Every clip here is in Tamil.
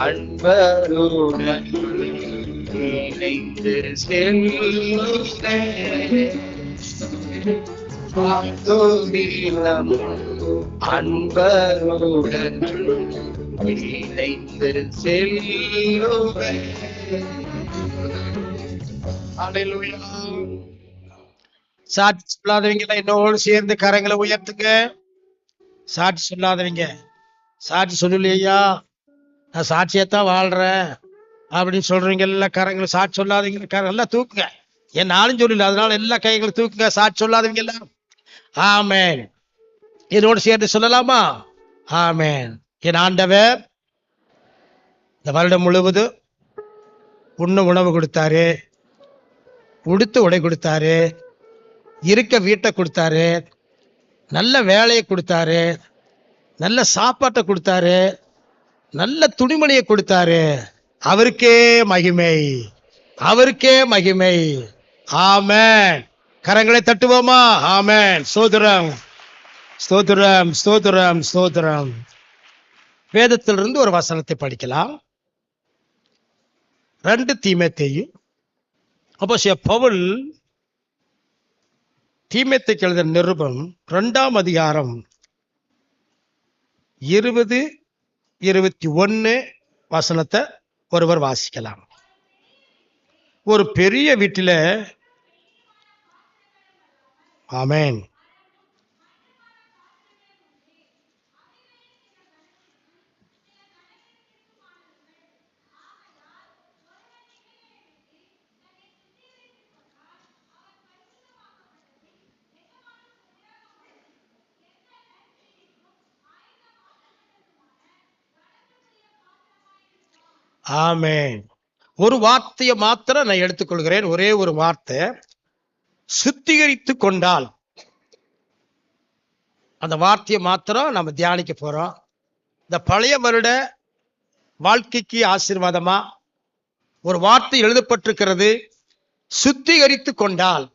அன்பருடன் இணைந்து செல்லும் அன்பருடன் இணைந்து செல்லும். சாட்சி சொல்லாதவங்க என்னோடு சேர்ந்து கரங்களை உயர்த்துங்க. சாட்சி சொல்லாதவங்க, சாட்சி சொல்லலையா, நான் சாட்சியத்தான் வாழ்றேன் அப்படின்னு சொல்றீங்க எல்லாம் கரங்களை. சாட்சி சொல்லாதவங்க கரங்கள்லாம் தூக்குங்க. என் நானும் சொல்லல, அதனால எல்லா கைகளும் தூக்குங்க. சாட்சி சொல்லாதவங்க எல்லாம் ஆமேன். என்னோடு சேர்ந்து சொல்லலாமா? ஆமேன். என் ஆண்டவர் இந்த வருடம் முழுவதும் உண்ண உணவு கொடுத்தாரு, உடுத்து உடை கொடுத்தாரு, இருக்க வீட்டை கொடுத்தாரு, நல்ல வேலையை கொடுத்தாரு, நல்ல சாப்பாட்டை கொடுத்தாரு, நல்ல துணிமணியை கொடுத்தாரு. அவருக்கே மகிமை, அவருக்கே மகிமை. ஆமென். கரங்களை தட்டுவோமா? ஆமென். ஸ்தோத்திரம், ஸ்தோத்திரம், ஸ்தோத்திரம், ஸ்தோத்திரம். வேதத்திலிருந்து ஒரு வசனத்தை படிக்கலாம். 2 தீமோத்தேயு. அப்போஸ்தலன் பவுல் தீமோத்தேயுக்கு எழுதின நிருபம் 2ஆம் அதிகாரம் 20-21 வசனத்தை ஒருவர் வாசிக்கலாம். ஒரு பெரிய வீட்டில ஆமென் ஆமென். ஒரு வார்த்தையை மாத்திரம் நான் எடுத்துக்கொள்கிறேன். ஒரே ஒரு வார்த்தை, சுத்திகரித்து கொண்டால். அந்த வார்த்தையை மாத்திரம் நம்ம தியானிக்க போறோம். இந்த பழைய வருட வாழ்க்கைக்கு ஆசீர்வாதமா ஒரு வார்த்தை எழுதப்பட்டிருக்கிறது, சுத்திகரித்து கொண்டால்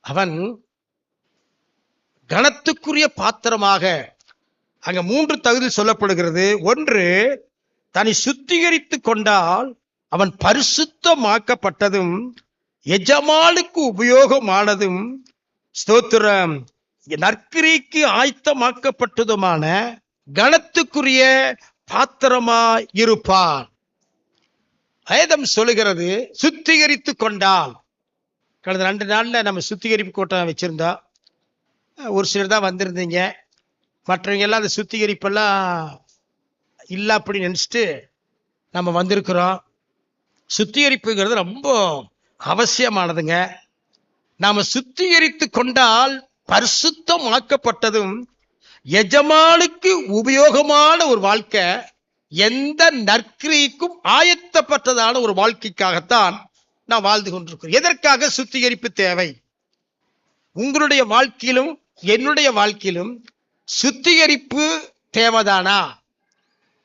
அவன் கனத்துக்குரிய பாத்திரமாக. அங்க 3 தகுதி சொல்லப்படுகிறது. ஒன்று, தன்னை சுத்திகரித்து கொண்டால் அவன் பரிசுத்தமாக்கப்பட்டதும் எஜமானுக்கு உபயோகமானதும் ஸ்தோத்திரம் நற்கிரிக்கு ஆயத்தமாக்கப்பட்டதுமான கனத்துக்குரிய பாத்திரமா இருப்பான். வேதம் சொல்லுகிறது சுத்திகரித்து கொண்டால். கடந்த 2 நாள்ல நம்ம சுத்திகரிப்பு கூட்டம் வச்சிருந்தோம். ஒரு சிலர் தான் வந்திருந்தீங்க. மற்றவங்க எல்லாம் அந்த சுத்திகரிப்பெல்லாம் இல்லை அப்படின்னு நினைச்சிட்டு நம்ம வந்திருக்கிறோம். சுத்திகரிப்புங்கிறது ரொம்ப அவசியமானதுங்க. நாம சுத்திகரித்து கொண்டால் பரிசுத்தமாக்கப்பட்டதும் எஜமானுக்கு உபயோகமான ஒரு வாழ்க்கை, எந்த நற்கிரிக்கும் ஆயத்தப்பட்டதான ஒரு வாழ்க்கைக்காகத்தான் நான் வாழ்ந்து கொண்டிருக்கிறோம். எதற்காக சுத்திகரிப்பு தேவை? உங்களுடைய வாழ்க்கையிலும் என்னுடைய வாழ்க்கையிலும் சுத்திகரிப்பு தேவைதானா?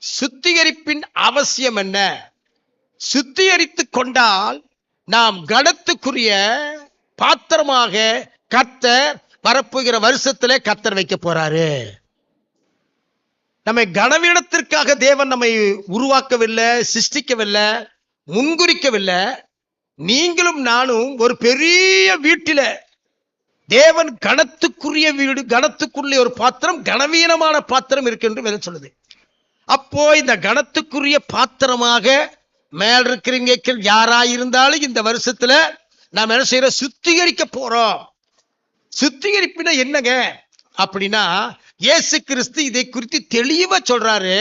சுத்திகரிப்பின் அவசியம் என்ன? சுத்திகரித்து கொண்டால் நாம் கனத்துக்குரிய பாத்திரமாக கர்த்தர் வரப்போகிற வருஷத்திலே கர்த்தர் வைக்க போறாரு. நம்மை கனவீனத்திற்காக தேவன் நம்மை உருவாக்கவில்லை, சிருஷ்டிக்கவில்லை, முன்குறிக்கவில்லை. நீங்களும் நானும் ஒரு பெரிய வீட்டில தேவன் கனத்துக்குரிய வீடு, கனத்துக்குரிய ஒரு பாத்திரம், கனவீனமான பாத்திரம் இருக்கு என்று வேதம் சொல்லுது. அப்போ இந்த கனத்துக்குரிய பாத்திரமாக மேல் இருக்கிறவங்க யாராயிருந்தாலும் இந்த வருஷத்துல நாம் என்ன செய்யற? சுத்திகரிக்க போறோம். சுத்திகரிப்புனா என்னங்க அப்படின்னா, இயேசு கிறிஸ்து இதை குறித்து தெளிவா சொல்றாரு.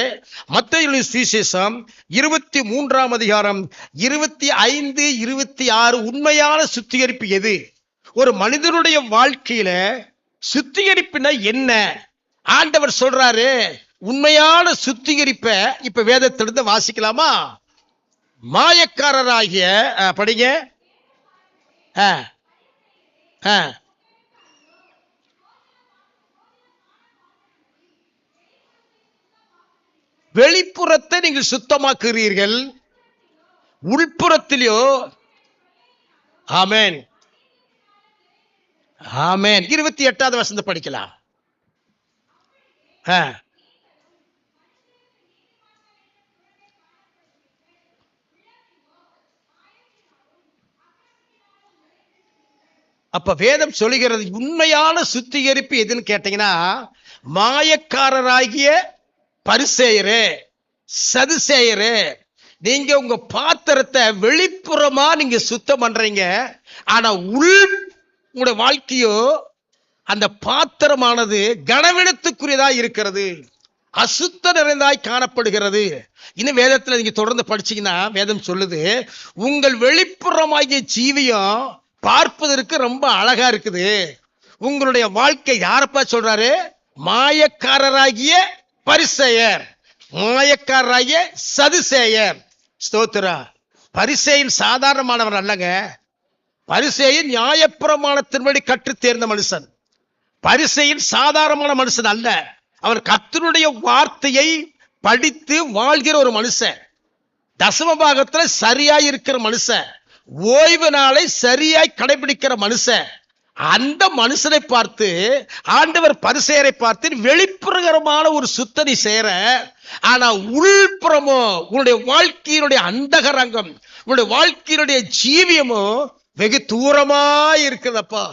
மத்தேயு சுவிசேஷம் 23ஆம் அதிகாரம் 25, 26 உண்மையான சுத்திகரிப்பு எது? ஒரு மனிதனுடைய வாழ்க்கையில சுத்திகரிப்புனா என்ன ஆண்டவர் சொல்றாரு, உண்மையான சுத்திகரிப்ப இப்ப வேதத்திலிருந்து வாசிக்கலாமா? மாயக்காரராகிய படிங்க. ஆ, ஆ. வெளிப்புறத்தை நீங்கள் சுத்தமாக்குறீர்கள், உள்புறத்திலோ. ஆமென், ஆமென். 28வது வசனத்தை படிக்கலாம். அப்ப வேதம் சொல்லுகிறது, உண்மையான சுத்திகரிப்பு எதுன்னு கேட்டீங்கன்னா, மாயக்காரராகிய பரிசேயரே, சதுசேயரே, நீங்க உங்க பாத்திரத்தை வெளிப்புறமா நீங்க சுத்தம் பண்றீங்க, ஆனா உங்களுடைய வாழ்க்கையோ அந்த பாத்திரமானது கனவிடத்துக்குரியதா இருக்கிறது, அசுத்த நிறைந்தாய் காணப்படுகிறது. இன்னும் வேதத்துல நீங்க தொடர்ந்து படிச்சீங்கன்னா வேதம் சொல்லுது, உங்கள் வெளிப்புறமாகிய ஜீவியம் பார்ப்பதற்கு ரொம்ப அழகா இருக்குது. உங்களுடைய வாழ்க்கை யாரப்பா சொல்றாரு? மாயக்காரராகிய பரிசேயர், மாயக்காரராகிய சதுசேயர். ஸ்தோத்திரா. பரிசேயன் சாதாரணமானவர் அல்லங்க. பரிசேயன் நியாயப்பிரமாணத்தின்படி கற்று தேர்ந்த மனுஷன். பரிசேயன் சாதாரணமான மனுஷன் அல்ல. அவர் கர்த்தருடைய வார்த்தையை படித்து வாழ்கிற ஒரு மனுஷன், தசம பாகத்துல சரியாய் இருக்கிற மனுஷன், ஓய்வு நாளை சரியாய் கடைபிடிக்கிற மனுஷன். அந்த மனுஷனை பார்த்து ஆண்டவர் பரிசேயரை பார்த்து, வெளிப்புறமான ஒரு சுத்தனை சேர, ஆனா உள்புறமோ உன்னுடைய வாழ்க்கையினுடைய அந்தகரங்கம், உன்னுடைய வாழ்க்கையினுடைய ஜீவியமோ வெகு தூரமா இருக்குதப்பா,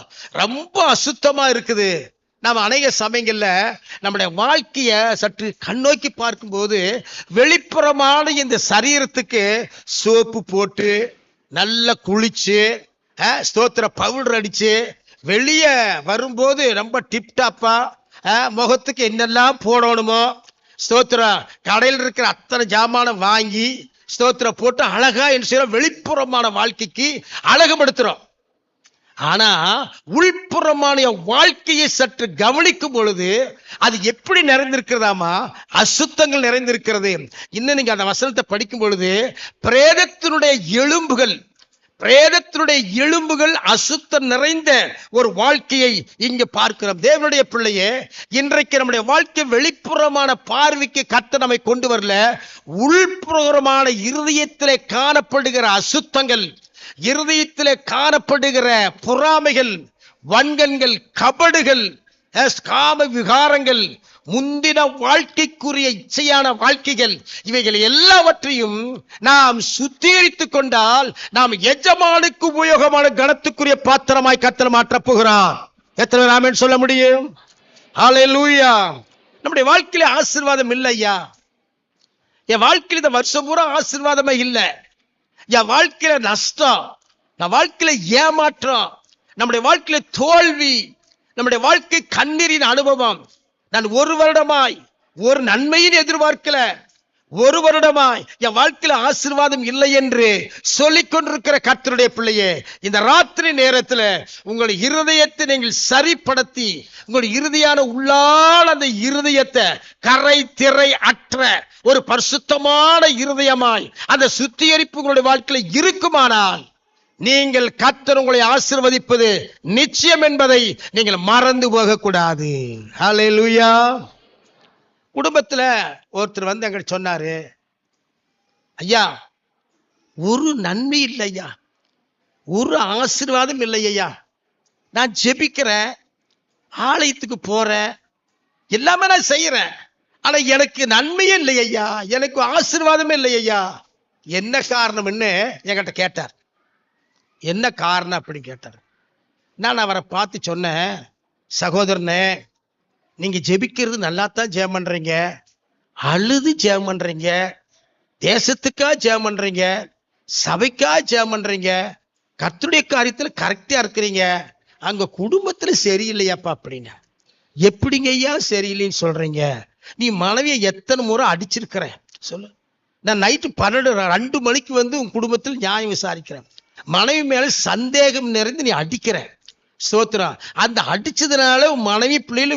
ரொம்ப அசுத்தமா இருக்குது. நாம் அநேக சமயங்கள்ல நம்முடைய வாழ்க்கைய சற்று கண்ணோக்கி பார்க்கும்போது, வெளிப்புறமான இந்த சரீரத்துக்கு சோப்பு போட்டு நல்லா குளிச்சு, ஸ்தோத்திர பவுடர் அடிச்சு, வெளியே வரும்போது ரொம்ப டிப்டாப்பா முகத்துக்கு என்னெல்லாம் போடணுமோ, ஸ்தோத்திர கடையில் இருக்கிற அத்தனை ஜாமான வாங்கி ஸ்தோத்திர போட்டு அழகா என்ன செய்யறோம், வெளிப்புறமான வாழ்க்கைக்கு அழகுபடுத்துறோம். ஆனா உள்புறமான வாழ்க்கையை சற்று கவனிக்கும் பொழுது அது எப்படி நிறைந்திருக்கிறதாமா? அசுத்தங்கள் நிறைந்திருக்கிறது. இன்னும் நீங்க அந்த வசனத்தை படிக்கும் பொழுது, பிரேதத்தினுடைய எலும்புகள் அசுத்தம் நிறைந்த ஒரு வாழ்க்கையை இங்கு பார்க்கிறோம். தேவனுடைய பிள்ளையே, இன்றைக்கு நம்முடைய வாழ்க்கை வெளிப்புறமான பார்வைக்கு கர்த்தர் நம்மை கொண்டு வரல. உள்புறமான இருதயத்திலே காணப்படுகிற அசுத்தங்கள், இருதயத்திலே காணப்படுகிற பொறாமைகள், வன்கண்கள், கபடுகள், காம விகாரங்கள், முந்தின வாழ்க்கைக்குரிய இச்சையான வாழ்க்கைகள், இவைகள் எல்லாவற்றையும் நாம் சுத்திகரித்துக் கொண்டால் நாம் எஜமானுக்கு உபயோகமான கனத்துக்குரிய பாத்திரமாய் கர்த்தர் மாற்றப் போகிறார். எத்தனை ஆமென் சொல்ல முடியும்? ஹல்லேலூயா. நம்முடைய வாழ்க்கையில ஆசீர்வாதம் இல்லை ஐயா. என் வாழ்க்கையில இந்த வருஷம் பூரா ஆசீர்வாதமே இல்லை. என் வாழ்க்கையில நஷ்டம், என் வாழ்க்கையில ஏமாற்றம், நம்முடைய வாழ்க்கையில தோல்வி, நம்முடைய வாழ்க்கை கண்ணீரின் அனுபவம். நான் ஒரு வருடமாய் ஒரு நன்மையின் எதிர்பார்க்கல, ஒரு வருடமாய் என் வாழ்க்கையில ஆசீர்வாதம் இல்லை என்று சொல்லிக் கொண்டிருக்கிற கர்த்தருடைய பிள்ளையே, இந்த ராத்திரி நேரத்தில் உங்களுடைய இருதயத்தை நீங்கள் சரிப்படுத்தி, உங்களுடைய இருதயான உள்ளான அந்த இருதயத்தை கரை திரை அற்ற ஒரு பரிசுத்தமான இருதயமாய் அந்த சுத்திகரிப்பு உங்களுடைய வாழ்க்கையில இருக்குமானால், நீங்கள் கர்த்தர் உங்களை ஆசீர்வதிப்பது நிச்சயம் என்பதை நீங்கள் மறந்து போகக்கூடாது. ஹல்லேலூயா. குடும்பத்துல ஒருத்தர் வந்து எங்க சொன்னாரு, ஐயா ஒரு நன்மை இல்லை ஐயா, ஒரு ஆசீர்வாதம் இல்லை ஐயா, நான் ஜெபிக்கிறேன், ஆலயத்துக்கு போறேன், எல்லாமே நான் செய்யறேன், ஆனா எனக்கு நன்மையே இல்லை ஐயா, எனக்கு ஆசீர்வாதமே இல்லை ஐயா. என்ன காரணம்னு என்கிட்ட கேட்டார். என்ன காரணம் அப்படின்னு கேட்டார். நான் அவரை பார்த்து சொன்னேன், சகோதரனே, நீங்க ஜெபிக்கிறது நல்லா தான் ஜெபம் பண்றீங்க, அழுது ஜெபம் பண்றீங்க, தேசத்துக்கா ஜெபம் பண்றீங்க, சபைக்கா ஜெபம் பண்றீங்க, கர்த்தருடைய காரியத்துல கரெக்டா இருக்கிறீங்க, அங்க குடும்பத்துல சரியில்லையாப்பா அப்படின்னு. எப்படிங்க ஐயா சரியில்லைன்னு சொல்றீங்க? நீ மனைவியை எத்தனை முறை அடிச்சிருக்கிற சொல்லு. நான் நைட்டு 2 மணிக்கு வந்து உன் குடும்பத்தில் நியாயம் விசாரிக்கிறேன், மனைவி மேல சந்தேகம் நிறைந்து நீ அடிக்கிற, ஸ்தோத்திரம். அந்த அடிச்சதுனால மனைவி பிள்ளைகளை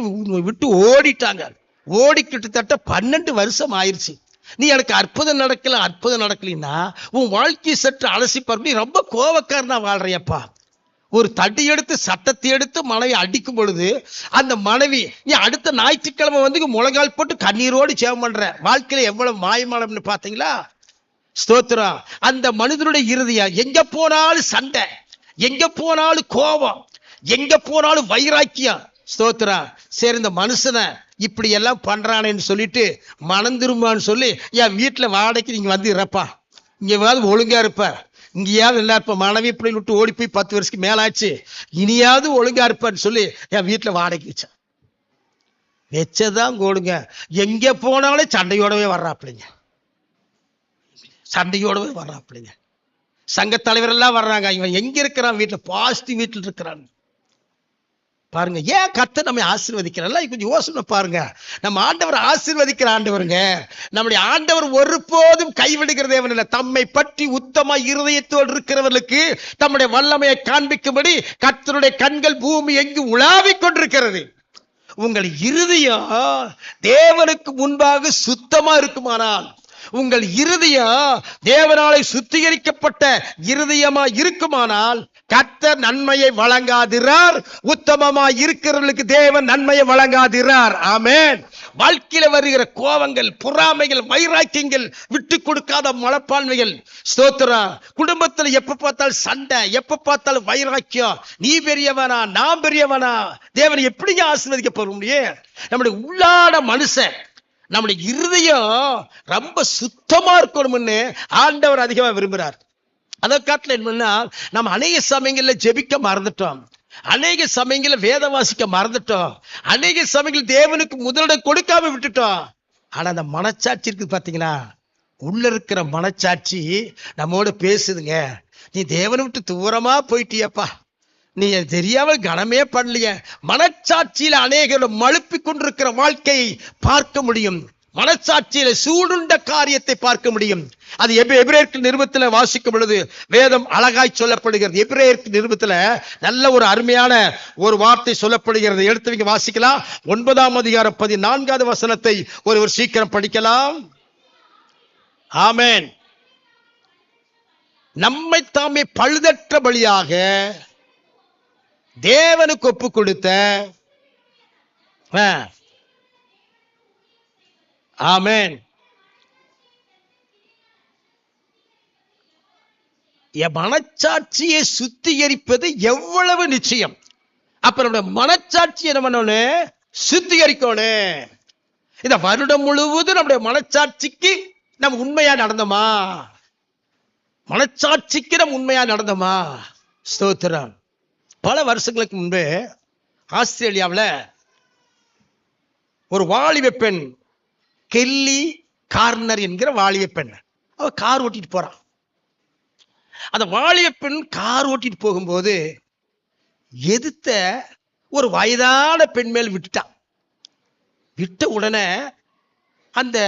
விட்டு ஓடிட்டாங்க. ஓடி கிட்டத்தட்ட 12 வருஷம் ஆயிடுச்சு. நீ எனக்கு அற்புதம் நடக்கலைன்னா உன் வாழ்க்கையை சற்று அலசி பார்க்க. நீ ரொம்ப கோபக்காரனா வாழ்றியப்பா. ஒரு தடி எடுத்து சட்டத்தை எடுத்து மனைவி அடிக்கும் பொழுது அந்த மனைவி நீ அடுத்த ஞாயிற்றுக்கிழமை வந்து முழங்கால் போட்டு கண்ணீரோடு ஜெபம் பண்ற. வாழ்க்கையில எவ்வளவு மாயமானம்னு பாத்தீங்களா? ஸ்தோத்திரம். அந்த மனிதனுடைய இருதயம் எங்க போனாலும் சண்டை, எங்க போனாலும் கோபம், எங்க போனாலும் வைராக்கியம். ஸ்தோத்திரம். சரி, இந்த மனுஷனை இப்படி எல்லாம் பண்றானேன்னு சொல்லிட்டு மனம் திரும்பான்னு சொல்லி என் வீட்டுல வாடகைக்கு நீங்க வந்து இருப்பா, இங்க ஒழுங்கா இருப்ப, இங்கேயாவது நல்லா இருப்ப. மனைவி பிள்ளை விட்டு ஓடி போய் 10 வருஷத்துக்கு மேலாச்சு, இனியாவது ஒழுங்கா இருப்பான்னு சொல்லி என் வீட்டுல வாடகைக்கு வச்சதான் கொடுங்க. எங்க போனாலும் சண்டையோடவே வர்றாப்பிள்ளைங்க, சண்டையோடவே வர்றாப்பிள்ளைங்க. சங்க தலைவர் எல்லாம் வர்றாங்க. இவன் எங்க இருக்கிறான்? வீட்டுல பாசிட்டிவ் வீட்டில் இருக்கிறான். பாருங்க, ஏன் கர்த்தர் நம்மை ஆசீர்வதிக்கிறார்? கொஞ்சம் யோசனை பாருங்க. நம்ம ஆண்டவர் ஆசீர்வதிக்கிற ஆண்டவருங்க. நம்முடைய ஆண்டவர் ஒருபோதும் கைவிடுகிற தேவன் இல்லை. தம்மை பற்றி உத்தம இருதயத்தோடு இருக்கிறவர்களுக்கு தம்முடைய வல்லமையை காண்பிக்கும்படி கர்த்தருடைய கண்கள் பூமி எங்கு உலாவிக் கொண்டிருக்கிறது. உங்கள் இருதயம் தேவனுக்கு முன்பாக சுத்தமா இருக்குமானால், உங்கள் இருதயம் தேவனாலே சுத்திகரிக்கப்பட்ட இருதயமா இருக்குமானால் கர்த்தர் நன்மையை வழங்காதிரார். உத்தமமா இருக்கிறவர்களுக்கு தேவன் நன்மையை வழங்காதிரார். ஆமென். வாழ்க்கையில வருகிற கோபங்கள், பொறாமைகள், வைராக்கியங்கள், விட்டு கொடுக்காத மனப்பான்மைகள், ஸ்தோத்திரம். குடும்பத்துல எப்ப பார்த்தாலும் சண்டை, எப்ப பார்த்தாலும் வைராக்கியம், நீ பெரியவனா நான் பெரியவனா, தேவன் எப்படிங்க ஆசீர்வதிக்க போற முடியும்? நம்முடைய உள்ளான மனுஷன், நம்முடைய இருதயம் ரொம்ப சுத்தமா இருக்கணும்னு ஆண்டவர் அதிகமா விரும்புகிறார். அதை காட்டில என்னன்னா, நம்ம அநேக சமயங்கள்ல ஜெபிக்க மறந்துட்டோம், அநேக சமயங்கள்ல வேத வாசிக்க மறந்துட்டோம், அநேக சமயங்கள் தேவனுக்கு முதலிடம் கொடுக்காம விட்டுட்டோம். ஆனா அந்த மனச்சாட்சி இருக்கு பாத்தீங்கன்னா, உள்ள இருக்கிற மனச்சாட்சி நம்மோட பேசுதுங்க. நீ தேவனை விட்டு தூரமா போயிட்டியப்பா, நீ தெரியாம கனமே பண்ணலைய. மனச்சாட்சியில அநேகர் மழுப்பி கொண்டிருக்கிற வாழ்க்கையை பார்க்க முடியும். மனச்சாட்சியில சூடுண்ட காரியத்தை பார்க்க முடியும். அது எபிரேயருக்கு நிருபத்துல வாசிக்கும் பொழுது வேதம் அழகாய் சொல்லப்படுகிறது. எபிரேயருக்கு நிருபத்துல நல்ல ஒரு அருமையான ஒரு வார்த்தை சொல்லப்படுகிறது. எடுத்து வாசிக்கலாம். 9ஆம் அதிகாரம் 14வது வசனத்தை ஒருவர் சீக்கிரம் படிக்கலாம். ஆமென். நம்மை தாமே பழுதற்ற பலியாக தேவனுக்கு ஒப்பு கொடுத்த, ஆமென், என் மனச்சாட்சியை சுத்திகரிப்பது எவ்வளவு நிச்சயம். அப்ப நம்முடைய மனச்சாட்சியை என்ன பண்ணணும்? சுத்திகரிக்கணும். இந்த வருடம் முழுவதும் நம்முடைய மனச்சாட்சிக்கு நம்ம உண்மையா நடந்தோமா? மனச்சாட்சிக்கு நம்ம உண்மையா நடந்தோமா? ஸ்தோத்திரம். பல வருஷங்களுக்கு முன்பு ஆஸ்திரேலியாவில் ஒரு வாலிப பெண், கெல்லி கார்னர் என்கிற வாலிப பெண், அவ கார் ஓட்டிட்டு போறான். அந்த வாலிப பெண் கார் ஓட்டிட்டு போகும்போது எதிர்த்த ஒரு வயதான பெண் மேல் விட்டுட்டான். விட்ட உடனே அந்த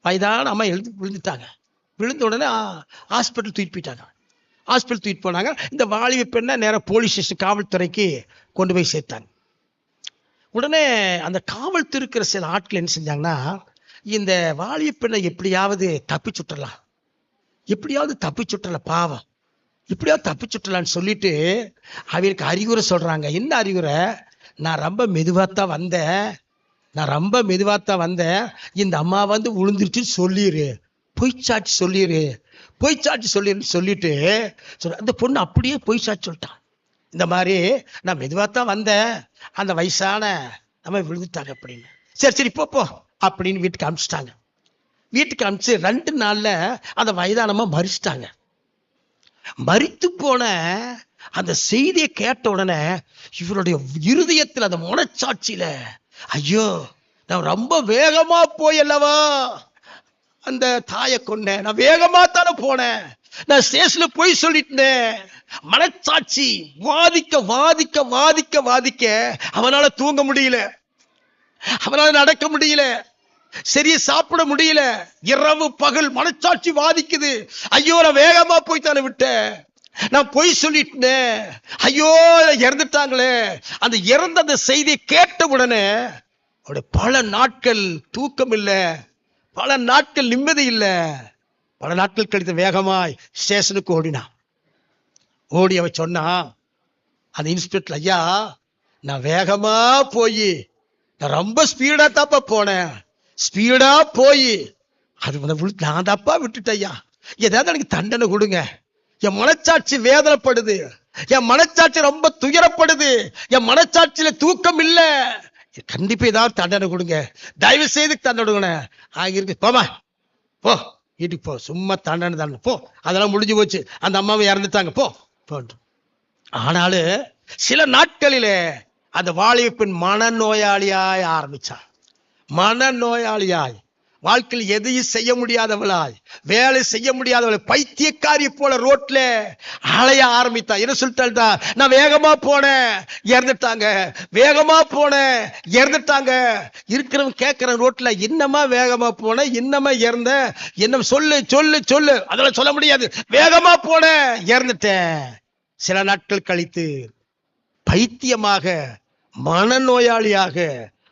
வயதான அம்மா எழுந்து விழுந்துட்டாங்க. விழுந்த உடனே ஹாஸ்பிட்டல் தூக்கிட்டு போயிட்டாங்க. ஹாஸ்பிட்டல் தூக்கிட்டு போனாங்க. இந்த வாலிப பெண்ணை நேரம் போலீஸ் ஸ்டேஷன், காவல்துறைக்கு கொண்டு போய் சேர்த்தாங்க. உடனே அந்த காவல்துறை இருக்கிற சில ஆட்கள் என்ன செஞ்சாங்கன்னா, இந்த வாலிப பெண்ணை எப்படியாவது தப்பிச்சுட்டலாம், எப்படியாவது தப்பிச்சுட்டலாம், பாவம் எப்படியாவது தப்பிச்சுட்டலான்னு சொல்லிட்டு அவருக்கு அறிவுரை சொல்றாங்க. என்ன அறிவுரை? நான் ரொம்ப மெதுவாத்தான் வந்தேன், இந்த அம்மா வந்து விழுந்துருச்சுன்னு சொல்லிடு, பொய்ச்சாட்சி சொல்லிருன்னு சொல்லிட்டு அந்த பொண்ணு அப்படியே பொய்ச்சாட்சி சொல்லிட்டான். இந்த மாதிரி நான் மெதுவாத்தான் வந்தேன், அந்த வயசான நம்ம விழுந்துட்டாங்க அப்படின்னு. சரி போ அப்படின்னு வீட்டுக்கு அனுப்பிச்சிட்டாங்க. வீட்டுக்கு அனுப்பிச்சு 2 நாள்ல அந்த வயதானமா மறிச்சிட்டாங்க. மரித்து போன அந்த செய்தியை கேட்ட உடனே இவருடைய இருதயத்தில், அந்த மனச்சாட்சியில, ஐயோ நான் ரொம்ப வேகமா போய் அல்லவா அந்த தாயை கொண்டேன், நான் வேகமா தானே போனேன், நான் ஸ்டேஷன்ல போய் சொல்லிட்டேன். மனச்சாட்சி வாதிக்க அவனால தூங்க முடியல, அவனால நடக்க முடியல, சரியா சாப்பிட முடியல. இரவு பகல் மனச்சாட்சி வாதிக்குது. ஐயோ நான் வேகமா போய் தானே விட்டேன், நான் பொய் சொல்லிட்டேன், ஐயோ இறந்துட்டாங்களே. அந்த இறந்த அந்த செய்தியை கேட்ட உடனே அவருடைய பல நாட்கள் தூக்கம் இல்லை, பல நாட்கள் நிம்மதி இல்லை. பல நாட்கள் கழித்து வேகமாய் ஸ்டேஷனுக்கு ஓடினான். ஓடி அவன் சொன்னா, அந்த இன்ஸ்பெக்டர், ஐயா நான் வேகமா போய் நான் ரொம்ப ஸ்பீடா தாப்பா போனேன், ஸ்பீடா போய் அது நான் தப்பா விட்டுட்டேன் ஐயா, ஏதாவது எனக்கு தண்டனை கொடுங்க, என் மனச்சாட்சி வேதனைப்படுது, என் மனச்சாட்சி ரொம்ப துயரப்படுது, என் மனச்சாட்சியில தூக்கம் இல்ல, கண்டிப்பா ஏதாவது தண்டனை கொடுங்க, தயவு செய்து தண்டனை கொடுங்க. இருக்கு, போமா போ, வீட்டுக்கு போ, சும்மா தண்டனை போ, அதெல்லாம் முடிஞ்சு போச்சு, அந்த அம்மாவை இறந்துட்டாங்க, போ. ஆனாலும் சில நாட்களிலே அந்த வாலிபன் மனநோயாளியாய் ஆரம்பிச்சான். மனநோயாளியாய், வாழ்க்கையில் எதையும் செய்ய முடியாதவளாய், வேலை செய்ய முடியாதவளாய், பைத்தியக்காரி போல ரோட்ல அலைய ஆரம்பித்தா. என்ன சொல்லிட்டா, நான் வேகமா போனேன் இறந்துட்டாங்க, வேகமா போனேன் இறந்துட்டாங்க. இருக்கிறவங்க கேட்கிற ரோட்ல, என்னமா வேகமா போன, என்னமா இறந்த, என்ன சொல்லு சொல்லு சொல்லு, அதெல்லாம் சொல்ல முடியாது, வேகமா போனேன் இறந்துட்டேன். சில நாட்கள் கழித்து பைத்தியமாக மனநோயாளியாக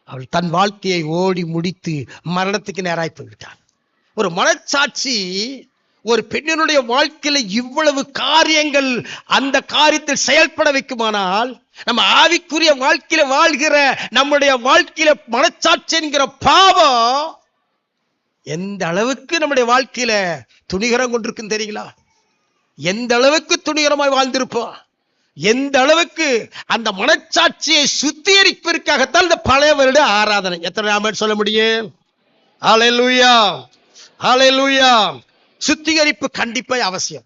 அவள் தன் வாழ்க்கையை ஓடி முடித்து மரணத்துக்கு நேராய் போய்விட்டான். ஒரு மனச்சாட்சி ஒரு பெண்ணினுடைய வாழ்க்கையில இவ்வளவு காரியங்கள் அந்த காரியத்தில் செயல்பட வைக்குமானால், நம்ம ஆவிக்குரிய வாழ்க்கையில வாழ்கிற நம்முடைய வாழ்க்கையில மனச்சாட்சி என்கிற பாவம் எந்த அளவுக்கு நம்முடைய வாழ்க்கையில துணிகரம் கொண்டிருக்குன்னு தெரியுங்களா? எந்த அளவுக்கு துணிகரமாய் வாழ்ந்திருப்போம், எந்த அளவுக்கு அந்த மனச்சாட்சியை சுத்திகரிப்பதற்காகத்தான் இந்த பழைய வருட ஆராதனை. எத்தனை ஆமென் சொல்ல முடியும்? ஹல்லேலூயா, ஹல்லேலூயா. சுத்திகரிப்பு கண்டிப்பா அவசியம்.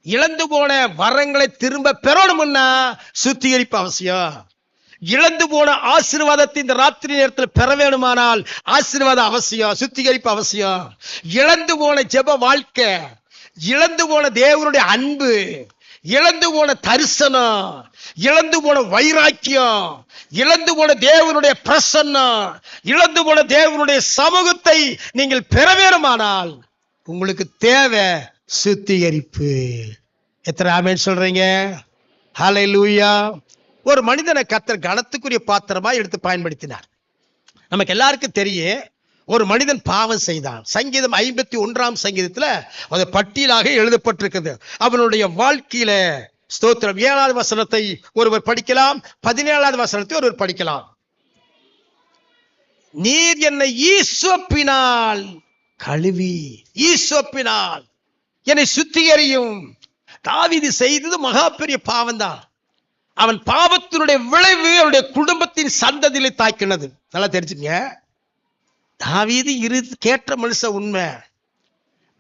இழந்து போன வரங்களை திரும்ப பெறணும்னா சுத்திகரிப்பு அவசியம். இழந்து போன ஆசீர்வாதத்தை இந்த ராத்திரி நேரத்தில் பெற வேணுமானால் ஆசீர்வாதம் அவசியம், சுத்திகரிப்பு அவசியம். இழந்து போன ஜெப வாழ்க்கை, இழந்து போன தேவனுடைய அன்பு, இழந்து போன தரிசனம், இழந்து போன வைராக்கியம், இழந்து போன தேவனுடைய பிரசன்னம், இழந்து போன தேவனுடைய சமூகத்தை நீங்கள் பெற வேண்டுமானால் உங்களுக்கு தேவை சுத்திகரிப்பு. எத்தனை ஆமென் சொல்றீங்க? ஹல்லேலூயா. ஒரு மனிதனை கர்த்தர் கனத்துக்குரிய பாத்திரமா எடுத்து பயன்படுத்தினார். நமக்கு எல்லாருக்கும் தெரியும், ஒரு மனிதன் பாவம் செய்தான். சங்கீதம் 51 சங்கீதத்துல அது பட்டியலாக எழுதப்பட்டிருக்கிறது. அவனுடைய வாழ்க்கையில ஸ்தோத்திரம் 7வது வசனத்தை ஒருவர் படிக்கலாம், 17வது வசனத்தை ஒருவர் படிக்கலாம். நீர் என்னை ஈசோப்பினால் கழுவி, ஈசோப்பினால் என்னை சுத்திகரியும். தாவீது செய்தது மகா பெரிய பாவம் தான். அவன் பாவத்தினுடைய விளைவு அவனுடைய குடும்பத்தின் சந்ததியிலே தாக்கினது. நல்லா தெரிஞ்சுங்க. தாவீது கேட்ட மனுஷன் உண்மை,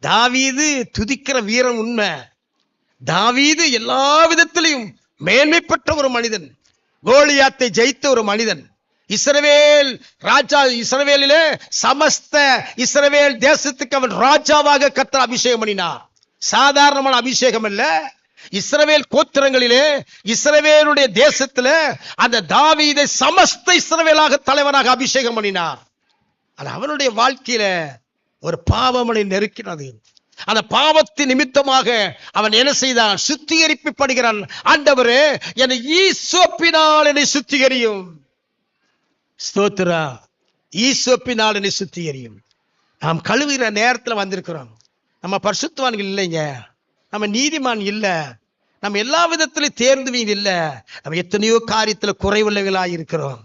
தாவீது துதிக்கிற வீரன் உண்மை, தாவீது எல்லா விதத்திலையும் மேன்மைப்பட்ட ஒரு மனிதன், கோலியாத்தை ஜெயித்த ஒரு மனிதன். இஸ்ரவேல் ராஜா, இஸ்ரவேலிலே சமஸ்த இஸ்ரவேல் தேசத்துக்கு அவன் ராஜாவாக கர்த்தர் அபிஷேகம் பண்ணினார். சாதாரணமான அபிஷேகம் அல்ல. இஸ்ரவேல் கோத்திரங்களிலே இஸ்ரவேலுடைய தேசத்துல அந்த தாவீதை சமஸ்த இஸ்ரவேலாக தலைவனாக அபிஷேகம் பண்ணினார். அது அவனுடைய வாழ்க்கையில ஒரு பாவமனை நெருக்கினது. அந்த பாவத்தின் நிமித்தமாக அவன் என்ன செய்தான்? சுத்திகரிக்கப்படுகிறான். ஆண்டவரே, என்னை ஈசோப்பினால் என்னை சுத்திகரியும். ஸ்தோத்திரா. ஈசோப்பினால் என்னை சுத்திகரியும். நாம் கழுவுகிற நேரத்தில் வந்திருக்கிறோம். நம்ம பரிசுத்தவான்கள் இல்லைங்க, நம்ம நீதிமான் இல்லை, நம்ம எல்லா விதத்திலும் தேர்ந்தவீங்க இல்லை. நம்ம எத்தனையோ காரியத்துல குறைவுள்ளவர்களாக இருக்கிறோம்,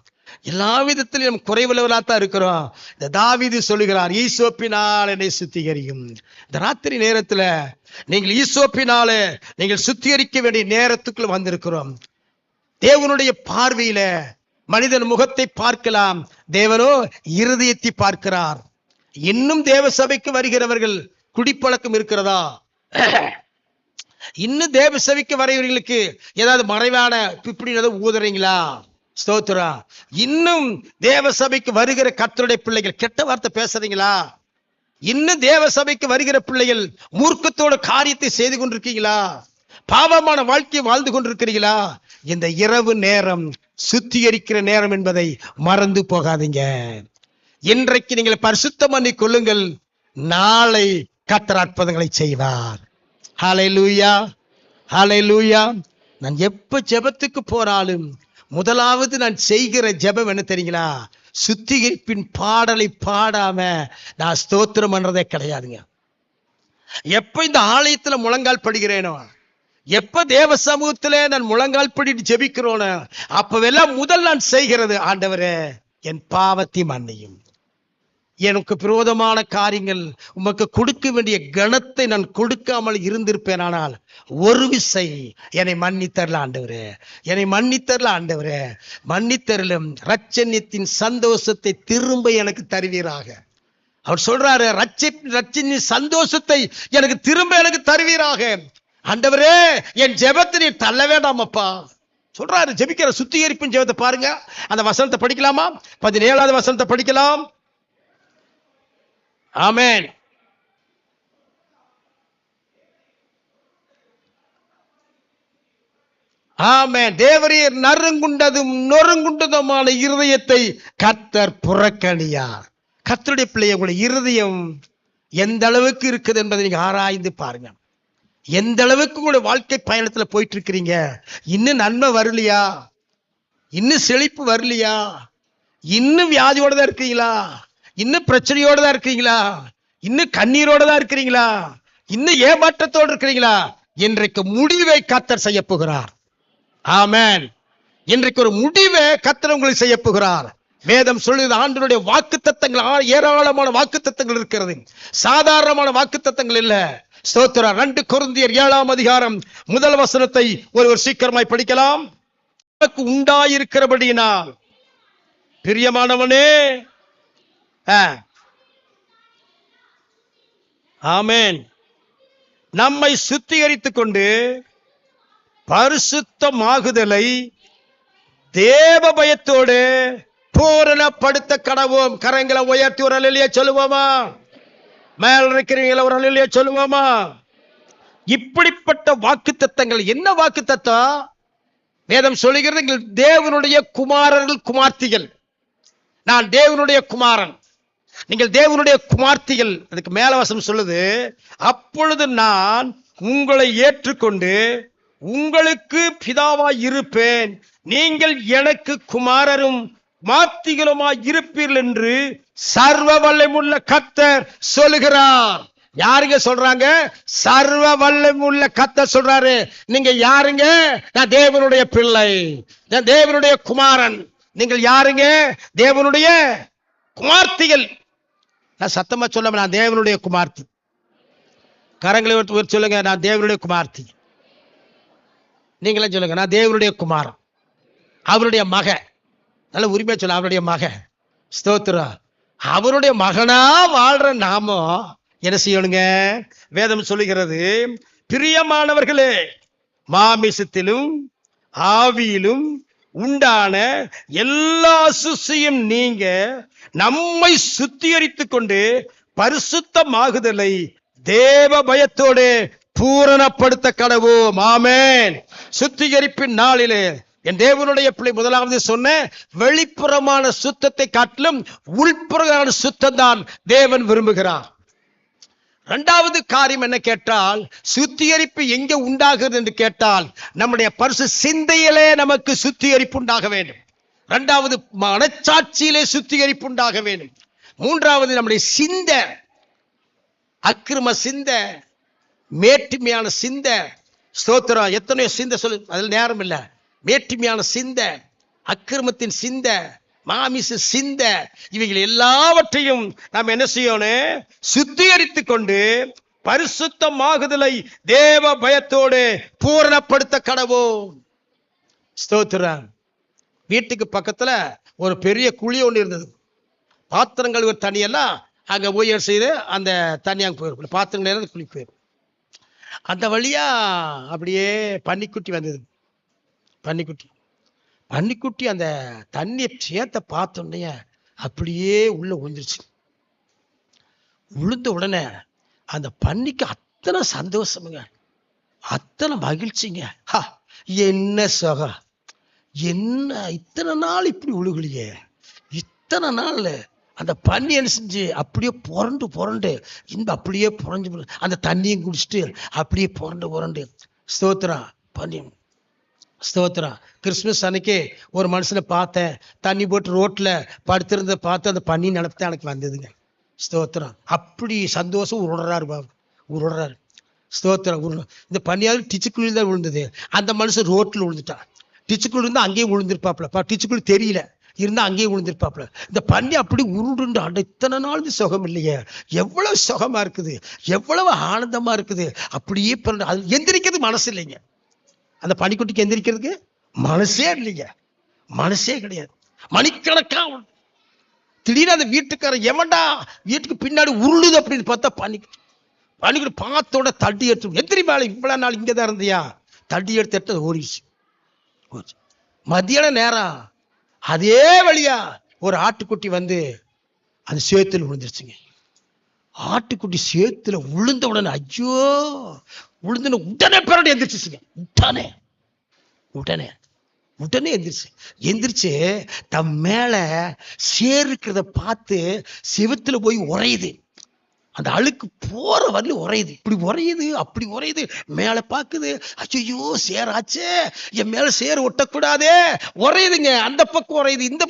எல்லா விதத்திலும் நம்ம குறைவுள்ளவர்களாகத்தான் இருக்கிறோம். இந்த தாவீது சொல்லுகிறார், ஈசோப்பினால் என்னை சுத்திகரியும். இந்த ராத்திரி நேரத்துல நீங்கள் ஈசோப்பினால நீங்கள் சுத்திகரிக்க வேண்டிய நேரத்துக்குள்ள வந்திருக்கிறோம். தேவனுடைய பார்வையில மனிதன் முகத்தை பார்க்கலாம், தேவனோ இருதயத்தை பார்க்கிறார். இன்னும் தேவ சபைக்கு வருகிறவர்கள் குடிப்பழக்கம் இருக்கிறதா? இன்னும் தேவ சபைக்கு வருகிறவர்களுக்கு ஏதாவது மறைவான இப்படி ஊதுறீங்களா? ஸ்தோத்திரா. இன்னும் தேவ சபைக்கு வருகிற கர்த்தருடைய பிள்ளைகள் கெட்ட வார்த்தை பேசுறீங்களா? இன்னும் தேவ சபைக்கு வருகிற பிள்ளைகள் மூர்க்கத்தோட காரியத்தை செய்து கொண்டிருக்கீங்களா? பாவமான வாழ்க்கையை வாழ்ந்து கொண்டிருக்கிறீங்களா? இந்த இரவு நேரம் சுத்திகரிக்கிற நேரம் என்பதை மறந்து போகாதீங்க. இன்றைக்கு நீங்கள் பரிசுத்தம் பண்ணி கொள்ளுங்கள், நாளை கர்த்தர் அற்புதங்களை செய்வார். ஹல்லேலூயா, ஹல்லேலூயா. நான் எப்ப ஜெபத்துக்கு போனாலும் முதலாவது நான் செய்கிற ஜெபம் என்ன தெரியுங்களா? சுத்திகரிப்பின் பாடலை பாடாம நான் ஸ்தோத்திரம் பண்றதே கிடையாதுங்க. எப்ப இந்த ஆலயத்துல முழங்கால் படுகிறேனோ, எப்ப தேவ சமூகத்திலே நான் முழங்கால் படிட்டு ஜெபிக்கிறோனோ, அப்பவெல்லாம் முதல் நான் செய்கிறது, ஆண்டவரே என் பாவத்தை மன்னியும், எனக்கு விரோதமான காரியங்கள் உமக்கு கொடுக்க வேண்டிய கணத்தை நான் கொடுக்காமல் இருந்திருப்பேன், ஆனால் ஒரு விசை என்னை மன்னித்தரல ஆண்டவரே, என்னை மன்னித்தரல ஆண்டவரே, மன்னித்தரலும் ரட்சண்யத்தின் சந்தோஷத்தை திரும்ப எனக்கு தருவீராக. அவர் சொல்றாரு, ரட்சண்ய சந்தோஷத்தை எனக்கு திரும்ப எனக்கு தருவீராக. ஆண்டவரே என் ஜெபத்தை நீ தள்ள வேண்டாமப்பா சொல்றாரு. ஜெபிக்கிற சுத்திகரிப்பின் ஜெபத்தை பாருங்க. அந்த வசனத்தை படிக்கலாமா? 17வது வசனத்தை படிக்கலாம். ஆமென். ஆமென். தேவரீர் நறுங்குண்டதும் நொறுங்குண்டதுமான இருதயத்தை கர்த்தர் புறக்கணியார். கர்த்தருடைய பிள்ளைய உங்களுடைய இருதயம் எந்த அளவுக்கு இருக்குது என்பதை நீங்க ஆராய்ந்து பாருங்க. எந்த அளவுக்கு உங்களுடைய வாழ்க்கை பயணத்துல போயிட்டு இருக்கிறீங்க? இன்னும் நன்மை வரலையா? இன்னும் செழிப்பு வரலையா? இன்னும் வியாதியோட தான் இருக்கீங்களா? இன்னும் பிரச்சனையோட தான் இருக்கீங்களா? இன்னும் கண்ணீரோட தான் இருக்கிறீங்களா? இன்னும் ஏமாற்றத்தோடு இருக்கிறீங்களா? இன்றைக்கு முடிவை கர்த்தர் செய்ய போகிறார். ஆமென். இன்றைக்கு ஒரு முடிவை கர்த்தர் உங்களுக்கு செய்ய போகிறார். வேதம் சொல்லுது, ஆண்டவருடைய வாக்குத்தத்தங்கள் ஏராளமான வாக்குத்தத்தங்கள் இருக்கிறது. சாதாரணமான வாக்குத்தத்தங்கள் இல்ல. ஸ்தோத்திரம். 2 கொரிந்தியர் 7ஆம் அதிகாரம் 1 வசனத்தை ஒருவர் சீக்கிரமாய் படிக்கலாம். உண்டாயிருக்கிறபடியினால் பிரியமானவனே, ஆமென், நம்மை சுத்திகரித்துக் கொண்டு பரிசுத்தமாகுதலை தேவ பயத்தோடு பூரணப்படுத்த கடவோம். கரங்களை உயர்த்தி ஒரு அல்லேலூயா சொல்லுவோமா? மேல் இருக்கிறீங்களா? ஒரு அல்லேலூயா சொல்லுவோமா? இப்படிப்பட்ட வாக்குத்தத்தங்கள். என்ன வாக்குத்தத்தம்? வேதம் சொல்லுகிறது, நீங்கள் தேவனுடைய குமாரர்கள் குமார்த்திகள். நான் தேவனுடைய குமாரன், நீங்கள் தேவனுடைய குமார்த்திகள். அதுக்கு மேல வசனம் சொல்லுது, அப்பொழுது நான் உங்களை ஏற்றுக்கொண்டு உங்களுக்கு பிதாவாய் இருப்பேன், நீங்கள் எனக்கு குமாரரும் குமார்த்திகளுமாய் இருப்பீர்கள் என்று சர்வ வல்லமையுள்ள கர்த்தர் சொல்லுகிறார். யாருங்க சொல்றாங்க? சர்வ வல்லமையுள்ள கர்த்தர் சொல்றாரு. நீங்க யாருங்க? நான் தேவனுடைய பிள்ளை, நான் தேவனுடைய குமாரன். நீங்கள் யாருங்க? தேவனுடைய குமார்த்திகள். நான் சத்தமா சொல்ல, நான் தேவனுடைய குமார்த்தி. கரங்களை சொல்லுங்க, நான் தேவனுடைய குமார்த்தி. நீங்களே சொல்லுங்க, நான் தேவனுடைய குமாரன், அவருடைய மக. நல்ல உரிமையா சொல்ல, அவருடைய மக. ஸ்தோத்திரம். அவருடைய மகனா வாழ்ற நாம என்ன செய்யணுங்க? வேதம் சொல்லுகிறது, பிரியமானவர்களே, மாமிசத்திலும் ஆவியிலும் உண்டான எல்லா அசுசியும் நீங்க நம்மை சுத்திகரித்துக் கொண்டு பரிசுத்தமாகுதலை தேவ பயத்தோடு பூரணப்படுத்த கடவோம். ஆமென். சுத்திகரிப்பின் நாளிலே என் தேவனுடைய பிள்ளை, முதலாவது சொன்ன வெளிப்புறமான சுத்தத்தை காட்டிலும் உள்புறமான சுத்தம் தான் தேவன் விரும்புகிறார். 2வது காரியம் என்ன கேட்டால், சுத்திகரிப்பு எங்கே உண்டாகிறது என்று கேட்டால், நம்முடைய பரிசு சிந்தையிலே நமக்கு சுத்திகரிப்பு உண்டாக வேண்டும். 2வது மனச்சாட்சியிலே சுத்திகரிப்பு உண்டாக வேண்டும். 3வது நம்முடைய சிந்தை, அக்கிரம சிந்தை, மேட்டிமையான சிந்தை. ஸ்தோத்திரம். எத்தனையோ சிந்தை சொல்லு, அதில் நேரம் இல்லை. மேட்டிமையான சிந்தை, அக்கிரமத்தின் சிந்தை, மாமிச சிந்தை, இவைகள் எல்லாவற்றையும் நாம் என்ன செய்யணும்? சுத்திகரித்துக் கொண்டு பரிசுத்தமாகுதலை தேவ பயத்தோடு பூரணப்படுத்த கடவோம். ஸ்தோத்திரம். வீட்டுக்கு பக்கத்துல ஒரு பெரிய குழி ஒன்று இருந்தது. பாத்திரங்கள் ஒரு தண்ணியெல்லாம் அங்க போய் செய்து அந்த தண்ணி அங்கே போயிருக்கும். பாத்திரங்கள் குழி போயிடும். அந்த வழியா அப்படியே பன்னிக்குட்டி வந்தது. பன்னிக்குட்டி அந்த தண்ணியை சேர்த்த பார்த்தோன்னே அப்படியே உள்ள விழுந்துருச்சு. விழுந்த உடனே அந்த பன்னிக்கு அத்தனை சந்தோஷமுங்க, அத்தனை மகிழ்ச்சிங்க. என்ன சுகம், என்ன இத்தனை நாள் இப்படி உழுகலையே, இத்தனை நாள். அந்த பன்னி என்ன செஞ்சு அப்படியே புரண்டு அப்படியே புரஞ்சு அந்த தண்ணியும் குடிச்சிட்டு அப்படியே புரண்டு ஸ்தோத்திரம் பண்ணி. ஸ்தோத்திரம். கிறிஸ்துமஸ் அன்னைக்கு ஒரு மனுஷனை பார்த்தேன், தண்ணி போட்டு ரோட்ல படுத்திருந்த பார்த்து அந்த பன்னி நினைப்பதான் எனக்கு வந்ததுங்க. ஸ்தோத்திரம். அப்படி சந்தோஷம் உருடுறாரு பாபு, உருடுறாரு. ஸ்தோத்திரம். இந்த பன்னியாவது டிச்சுக்குழி தான் விழுந்தது. அந்த மனுஷன் ரோட்டில் விழுந்துட்டான். டிச்சுக்குழி இருந்தால் அங்கேயும் விழுந்திருப்பாப்புல, டிச்சுக்குழி தெரியல, இருந்தா அங்கேயே விழுந்திருப்பாப்புல. இந்த பன்னி அப்படி உருண்டு ஆண்ட இத்தனை நாள் சுகம் இல்லையே, எவ்வளவு சுகமா இருக்குது, எவ்வளவு ஆனந்தமா இருக்குது. அப்படியே அது எந்திரிக்கிறது மனசு இல்லைங்க. அந்த பனிக்குட்டிக்கு எந்திரிக்கிறதுக்கு மனசே இல்லைங்க, மனசே கிடையாது. மணிக்கணக்கா திடீர்னு அந்த வீட்டுக்காரன் எவன்டா வீட்டுக்கு பின்னாடி உருளுது அப்படின்னு பார்த்தா பனிக்குட்டி பார்த்தோட தட்டி எடுத்து, எந்திரி மேலே, இவ்வளவு நாள் இங்கதான் இருந்தியா, தட்டி எடுத்து ஓடிச்சு. மத்தியான நேரம் அதே வழியா ஒரு ஆட்டுக்குட்டி வந்து அந்த சேத்துல விழுந்துருச்சுங்க. ஆட்டுக்குட்டி சேத்துல விழுந்த உடனே ஐயோ விழுந்து உடனே பிறகு எந்திரிச்சுங்க. உடனே உடனே உடனே எந்திரிச்சு தம் மேல சேர்க்கிறத பார்த்து செவுத்துல போய் உரையுது. அந்த அழுக்கு போற வரல உரையுது, இப்படி உரையுது அப்படி உரையுது, மேல பாக்குது, ஐயோ சேராச்சே, என் மேல சேர் ஒட்டக்கூடாதே, உரையுதுங்க. அந்த பக்கம் உரையுது, இந்த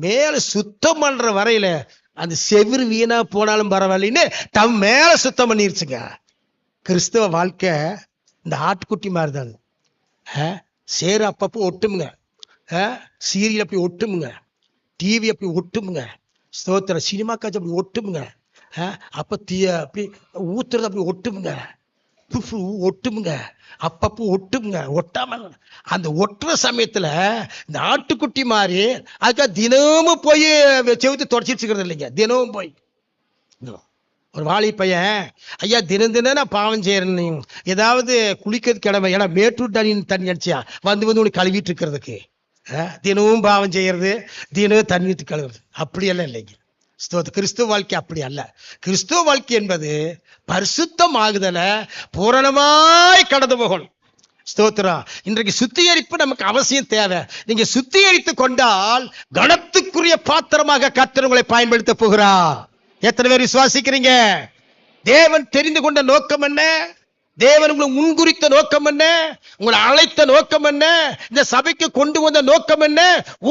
மேல சுத்தம் பண்ற வரையில அந்த செவிறு வீணா போனாலும் பரவாயில்லன்னு தம் மேல சுத்தம் பண்ணிருச்சுங்க. கிறிஸ்தவ வாழ்க்கை இந்த ஆட்டுக்குட்டி மாதிரிதாங்க. சேரு அப்பப்போ ஒட்டுமுங்க, சீரியல் அப்படி ஒட்டுமுங்க, டிவி அப்படி ஒட்டுமுங்க, ஸ்தோத்திர சினிமா காட்சி அப்படி ஒட்டுமுங்க, அப்ப அப்படி ஊத்துறது அப்படி ஒட்டுமுங்க, ஒட்டுமுங்க, அப்பப்போ ஒட்டுமுங்க. ஒட்டாம அந்த ஒட்டுற சமயத்துல இந்த ஆட்டுக்குட்டி மாதிரி அதுக்காக தினமும் போய் செவுத்து தொடச்சிருச்சுக்கிறது இல்லைங்க. தினமும் போய் ஒரு வாலி பையன், ஐயா தினம் நான் பாவம் செய்யறேன்னு, ஏதாவது குளிக்கிறது கிடமை, ஏன்னா மேட்டூர் தண்ணி அடிச்சியா வந்து உனக்கு கழுவிட்டு இருக்கிறதுக்கு, தினமும் பாவம் செய்யறது, தினம் தண்ணி கழுவுறது, அப்படியெல்லாம் இல்லைங்க. கிறிஸ்துவ வாழ்க்கை அப்படி அல்ல. கிறிஸ்துவ வாழ்க்கை என்பது பரிசுத்தம் ஆகுதல பூரணமாய் கடந்து போகணும். ஸ்தோத்திரம். இன்றைக்கு சுத்திகரிப்பு நமக்கு அவசியம் தேவை. நீங்க சுத்திகரித்து கொண்டால் கனத்துக்குரிய பாத்திரமாக கர்த்தர் உங்களை பயன்படுத்த போகிறார். எத்தனை பேர் விசுவாசிக்கிறீங்க? தேவன் தெரிந்து கொண்ட நோக்கம் என்ன? தேவன் உங்களை முன்குறித்த நோக்கம் என்ன? உங்களை அழைத்த நோக்கம் என்ன? இந்த சபைக்கு கொண்டு வந்த நோக்கம் என்ன?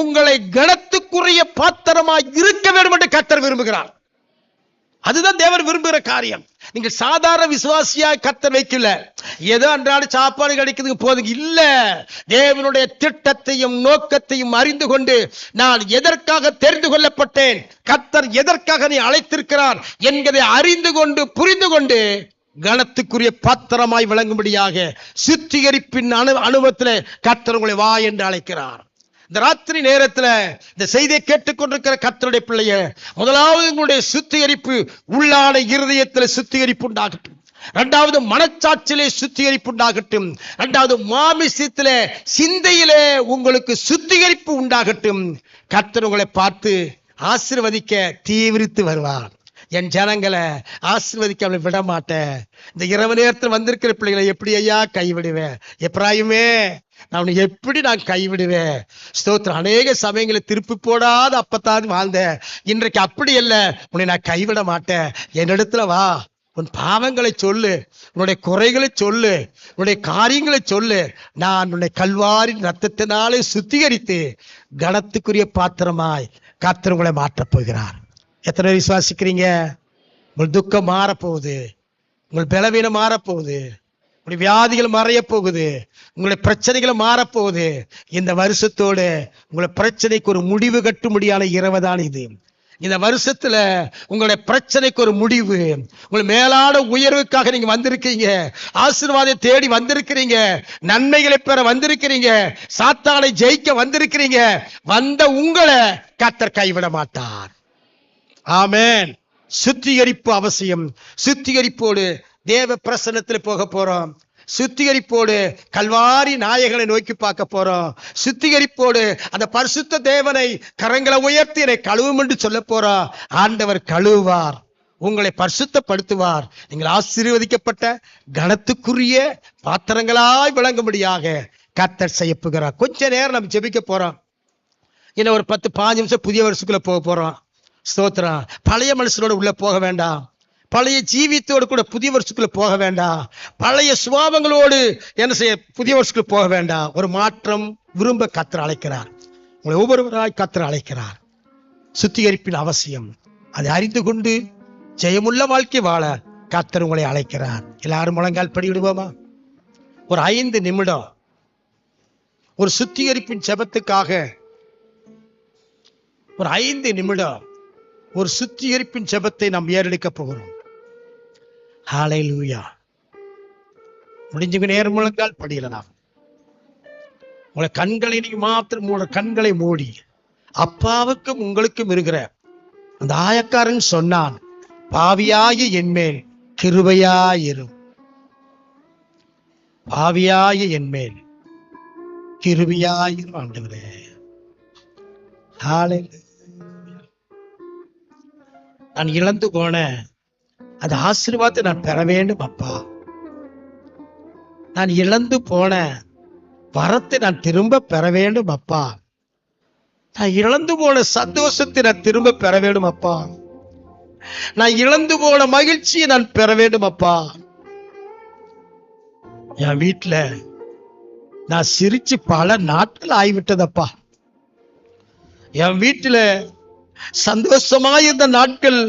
உங்களை கனத்துக்குரிய பாத்திரமாய் இருக்க வேண்டும் என்று கர்த்தர் விரும்புகிறார். அதுதான் தேவன் விரும்புகிற காரியம். நீங்க சாதாரண விசுவாசியா கர்த்தர் வைக்கல, ஏதோ அன்றாட சாப்பாடு கிடைக்குதுக்கு போதுங்க இல்ல. தேவனுடைய திட்டத்தையும் நோக்கத்தையும் அறிந்து கொண்டு, நான் எதற்காக தெரிந்து கொள்ளப்பட்டேன், கர்த்தர் எதற்காக நீ அழைத்திருக்கிறார் என்பதை அறிந்து கொண்டு புரிந்து கொண்டு கனத்துக்குரிய பாத்திரமாய் விளங்கும்படியாக சுத்திகரிப்பின் அனுபவத்தில் கர்த்தர் உங்களை வா என்று அழைக்கிறார். இந்த ராத்திரி நேரத்துல இந்த செய்தியை கேட்டுக்கொண்டிருக்கிற கர்த்தருடைய பிள்ளைய, முதலாவது உங்களுடைய சுத்திகரிப்பு உள்ளான இருதயத்தில் சுத்திகரிப்பு உண்டாகட்டும். இரண்டாவது மனச்சாட்சியிலே சுத்திகரிப்பு உண்டாகட்டும். இரண்டாவது மாமிசத்திலே சிந்தையிலே உங்களுக்கு சுத்திகரிப்பு உண்டாகட்டும். கர்த்தர் உங்களை பார்த்து ஆசீர்வதிக்க தீவிரித்து வருவார். என் ஜனங்களை ஆசீர்வதிக்க அவளை விட மாட்டேன். இந்த இரவு நேரத்தில் வந்திருக்கிற பிள்ளைகளை எப்படி ஐயா கைவிடுவேன்? எப்ராயிமே, நான் எப்படி நான் கைவிடுவேன்? ஸ்தோத்திரம். அநேக சமயங்களை திருப்பி போடாத அப்பத்தான் வாழ்ந்தேன். இன்றைக்கு அப்படி அல்ல, உன்னை நான் கைவிட மாட்டேன். என்னிடத்துல வா, உன் பாவங்களை சொல்லு, உன்னுடைய குறைகளை சொல்லு, உன்னுடைய காரியங்களை சொல்லு. நான் உன்னை கல்வாரி ரத்தத்தினாலே சுத்திகரித்து கனத்துக்குரிய பாத்திரமாய் கர்த்தர் உங்களை மாற்றப் போகிறார். எத்தனை விசுவாசிக்கிறீங்க? உங்கள் துக்கம் மாறப்போகுது, உங்கள் பலவீனம் மாறப்போகுது, உங்களுடைய வியாதிகள் மறைய போகுது, உங்களுடைய பிரச்சனைகள் மாறப்போகுது. இந்த வருஷத்தோடு உங்களுடைய பிரச்சனைக்கு ஒரு முடிவு கட்டும்படியான இரவு தான் இது. இந்த வருஷத்துல உங்களுடைய பிரச்சனைக்கு ஒரு முடிவு, உங்கள் மேலான உயர்வுக்காக நீங்க வந்திருக்கீங்க, ஆசீர்வாதத்தை தேடி வந்திருக்கிறீங்க, நன்மைகளை பெற வந்திருக்கிறீங்க, சாத்தானை ஜெயிக்க வந்திருக்கிறீங்க. வந்த உங்களை கர்த்தர் கைவிட மாட்டார். ஆமென். சுத்திகரிப்பு அவசியம். சுத்திகரிப்போடு தேவ பிரசன்னத்தில் போக போறோம். சுத்திகரிப்போடு கல்வாரி நாயகனை நோக்கி பார்க்க போறோம். சுத்திகரிப்போடு அந்த பரிசுத்த தேவனை கரங்களை உயர்த்தி என்னை கழுவும் என்று சொல்ல போறோம். ஆண்டவர் கழுவுவார், உங்களை பரிசுத்தப்படுத்துவார். நீங்கள் ஆசீர்வதிக்கப்பட்ட கனத்துக்குரிய பாத்திரங்களாய் விளங்கும்படியாக கர்த்தர் செய்யப்புகிறார். கொஞ்ச நேரம் நம்ம ஜெபிக்க போறோம். இன்னும் ஒரு 10-15 நிமிஷம் புதிய வருஷத்துக்குள்ள போக போறோம். ஸ்தோத்திரம். பழைய மனுஷனோட உள்ள போக வேண்டாம். பழைய ஜீவியத்தோடு கூட புதிய வருஷத்துக்குள்ள போக வேண்டாம். பழைய சுபாவங்களோடு என்ன செய்ய புதிய வருஷத்துக்குள்ள போக வேண்டாம். ஒரு மாற்றம் விரும்ப கர்த்தர் அழைக்கிறார். உங்களை ஒவ்வொருவராய் கர்த்தர் அழைக்கிறார். சுத்திகரிப்பின் அவசியம் அதை அறிந்து கொண்டு ஜெயமுள்ள வாழ்க்கை வாழ கர்த்தர் உங்களை அழைக்கிறார். எல்லாரும் முழங்கால் படிவிடுவோமா? ஒரு 5 நிமிடம் ஒரு சுத்திகரிப்பின் ஜெபத்துக்காக, ஒரு 5 நிமிடம் ஒரு சுத்திகரிப்பின் ஜெபத்தை நாம் ஏறெடுக்க போகிறோம். ஹல்லேலூயா. முடிஞ்சுங்க நேரம் முழங்கால் படியலாம். உங்களை கண்களை நீங்க மாத்திரம் கண்களை மூடி அப்பாவுக்கும் உங்களுக்கும் இருக்கிற அந்த ஆயக்காரன் சொன்னான், பாவியாகி என்மேல் கிருபையாயிரும். பாவியாகி என்மேல் கிருபையாயிரும் ஆண்டவரே. ஹல்லேலூயா. நான் இழந்து போன அந்த ஆசீர்வாதத்தை நான் பெற வேண்டும் அப்பா. நான் இழந்து போன வரத்தை நான் திரும்ப பெற வேண்டும் அப்பா. நான் இழந்து போன சந்தோஷத்தை நான் திரும்ப பெற வேண்டும் அப்பா. நான் இழந்து போன மகிழ்ச்சியை நான் பெற வேண்டும் அப்பா. என் வீட்டுல நான் சிரிச்சு பல நாட்கள் ஆகிவிட்டதப்பா. என் வீட்டுல சந்தோஷமாயிருந்த நாட்கள்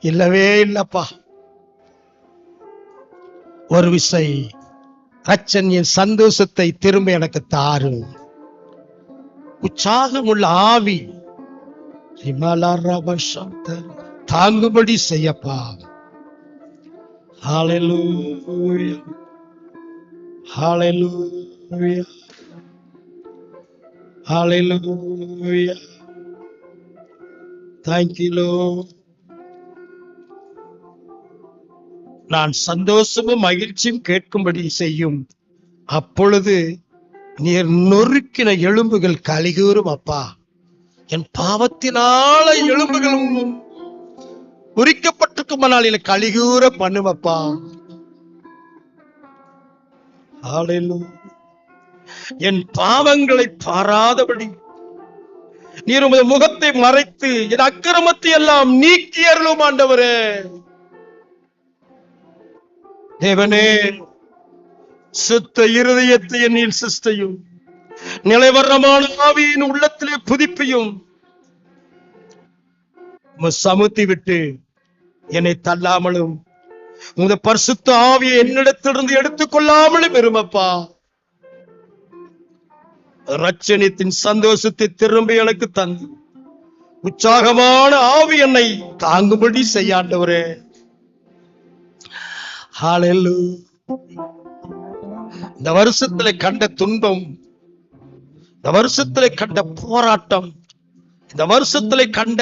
இல்லவே இல்லப்பா. ஒரு விசை ரட்சன் என் சந்தோஷத்தை திரும்ப எனக்கு தாரும். உற்சாகம் உள்ள ஆவி தாங்கும்படி செய்யப்பா. ஹல்லேலூயா. ஹல்லேலூயா. ஹல்லேலூயா. Thank you Lord. நான் சந்தோஷமும் மகிழ்ச்சியும் கேட்கும்படி செய்யும். அப்பொழுது நீர் நொறுக்கின எலும்புகள் கலிகூறும் அப்பா. என் பாவத்தினால எலும்புகளும் உரிக்கப்பட்டிருக்குமானால் கலிகூற பண்ணும் அப்பா. என் பாவங்களை பாராதபடி நீர் உமது முகத்தை மறைத்து என் அக்கிரமத்தை எல்லாம் நீக்கி அருளும் ஆண்டவரே. தேவனே, சுத்த இருதயத்தை என்னில் சிஸ்டையும் நிலைவரமான ஆவியின் உள்ளத்திலே புதுப்பியும். சமுத்தி விட்டு என்னை தள்ளாமலும் உங்க பரிசுத்த ஆவியை என்னிடத்திலிருந்து எடுத்துக் கொள்ளாமலும் இருமப்பா. ரட்சணியத்தின் சந்தோஷத்தை திரும்ப எனக்கு தந்து உற்சாகமான ஆவி என்னை தாங்கும்படி செய்யாண்டவரே. ஹல்லேலூயா. இந்த வருஷத்துல கண்ட துன்பம், இந்த வருஷத்துல கண்ட போராட்டம், இந்த வருஷத்துல கண்ட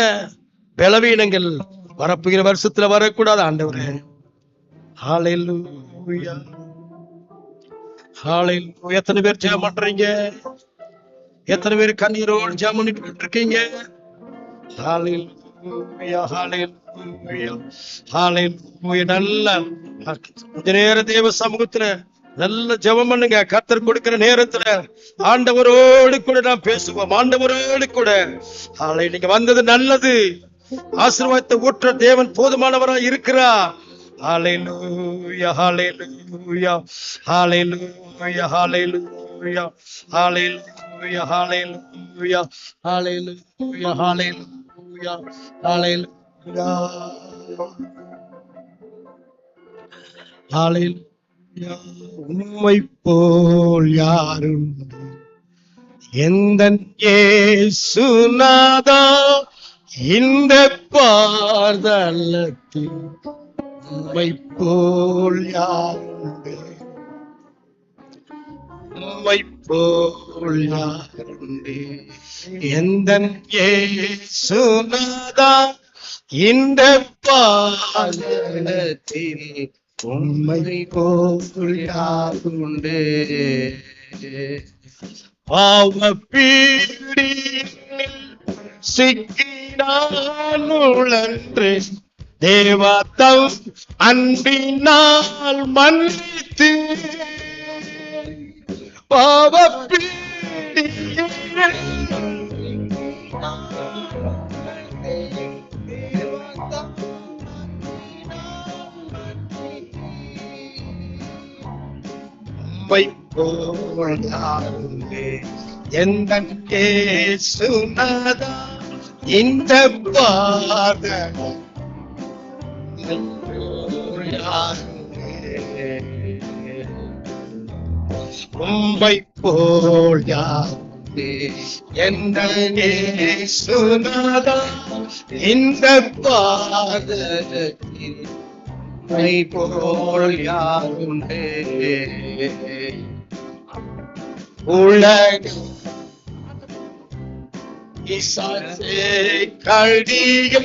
பலவீனங்கள் வரப்புகிற வருஷத்துல வரக்கூடாது ஆண்டவரே. ஹல்லேலூயா. ஹல்லேலூயா. எத்தனை பேர் ஜெபம் பண்றீங்க? எத்தனை பேர் கண்ணீரோடு ஜெபம் பண்ணிட்டு இருக்கீங்க? ஹல்லேலூயா. ஹல்லேலூயா. ஹல்லேலூயா. நல்ல கொஞ்ச நேரம் தேவ சமூகத்துல நல்ல ஜெபம் பண்ணுங்க. கர்த்தர் கொடுக்கிற நேரத்துல ஆண்டவரோடு கூட நாம் பேசுவோம். ஆண்டவரோடு கூட நீங்க வந்தது நல்லது. ஆசீர்வாதத்தை ஊற்ற தேவன் போதுமானவராக இருக்கிறார். ஹல்லேலூயா. ஹல்லேலூயா. ஹல்லேலூயா. ஹல்லேலூயா. ஹல்லேலூயா. ஹல்லேலூயா. ஹல்லேலூயா. ஹல்லேலூயா. ஹல்லேலூயா. ஹல்லேலூயா. உம்மை போல் யாருண்டு எந்தன் இயேசுநாதா, இந்த பாதலத்தில் உம்மை போல் யாருண்டு, உம்மை போல் யாருண்டு எந்தன் இயேசுநாதா, இந்த பாதலத்தில் உம்மை போல் யாருண்டு. பாவப்பீடினில் சிக்கினான் உழன்று தேவதம் அன்பினால் மன்னித்து, பாவப்பீடினில் போல் யாருமே எந்த இயேசுநாதா இந்த பாதம் உம்மை போல் யாருமே எந்த இயேசுநாதா இந்த பாதத்தில் உம்மை போல் யாருமே உலகம் கல்வியை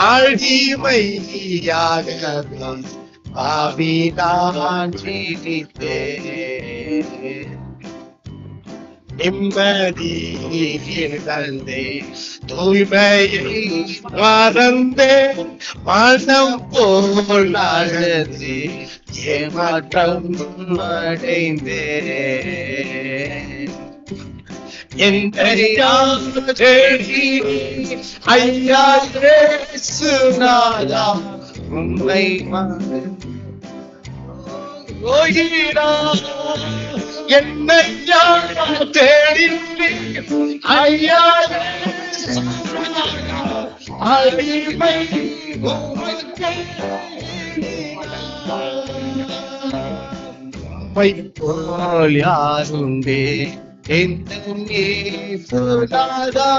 அடிமையாக பாவிதான் ஜீவித்தேன் நிம்மதி இழந்தே தூய்மையை மறந்தே மனம் போல் அழுது ஏமாற்றம் அடைந்தேன் ஐயா இயேசுநாதா உம்மை என்னை தேடினீர் ஐயா அடிமை உம்மை போல் யாருண்டே எந்த இயேசுநாதா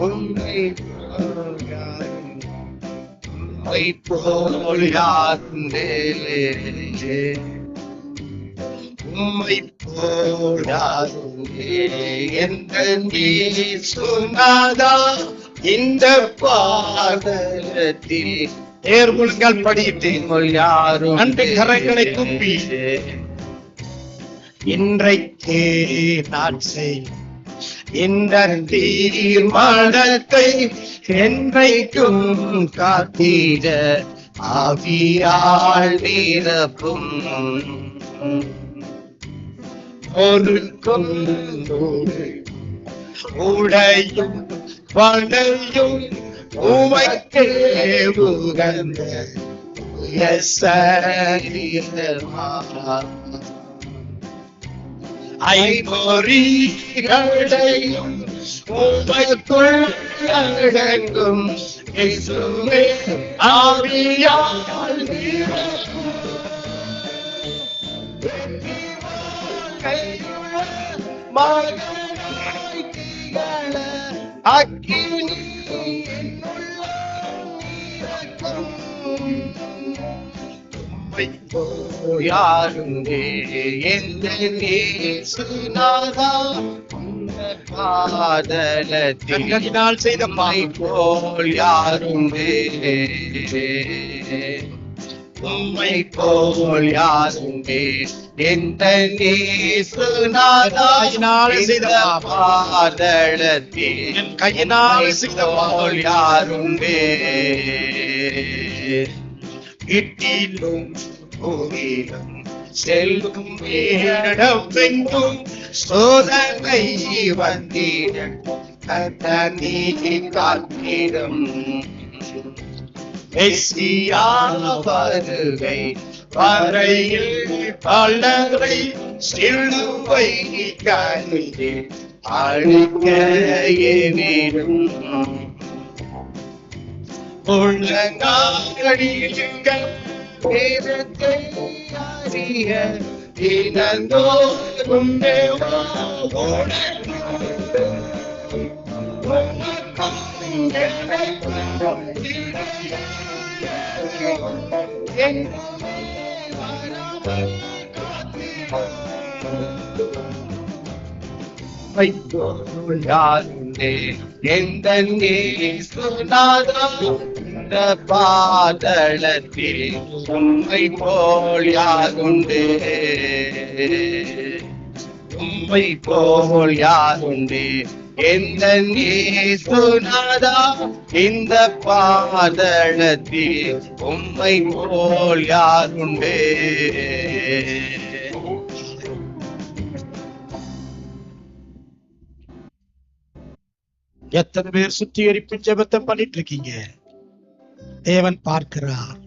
உம்மை போல் யாருண்டே உம்மை போல் யாருண்டே எந்த இயேசுநாதா இந்த பாதத்தில் நேர்முழுங்கள் படித்தேன் யாரும் அன்று கரங்களை குப்பி இன்றைக்கே நான் செய் இந்த தீர்மானத்தை என்றைக்கும் காத்திட ஆவியால் நிரப்பும் ஒரு உடையும் படையும் உமைக்கே உகந்த ஐம்பொறிகளையும் உமைக்குள் அடங்கும் இயேசுவே ஆவியால் யாருண்டே எந்த இயேசுநாதா பாதலத்தில் செய்த பாய் போல் யாருண்டே உம்மை போல் யாருண்டே எந்த இயேசுநாதா செய்த பாதலத்தில் என் கையினால் செய்த போல் யாருண்டே இட்டிலும் கோயிலும் செல்லும் இடமெங்கும் சோதனை வந்திடும் கத்தனி காத்திடும் மெஸ்ஸியா வருகை வரையில் பலரை சிலுவை கண்டு அழிக்க ஏவிடும் உள்ளங்காடியுங்கள் வேதத்தை அறிய தினந்தோறும் யாருண்டே எந்த இயேசுநாதா இந்த பாதலத்தில் உம்மை போல் யாருண்டே உம்மை போல் யாருண்டே எந்த இயேசுநாதா இந்த பாதலத்தில் உம்மை போல் யாருண்டே எத்தனை பேர் சுத்திகரிப்பு ஜெபத்தை பண்ணிட்டு இருக்கீங்க? தேவன் பார்க்கிறார்,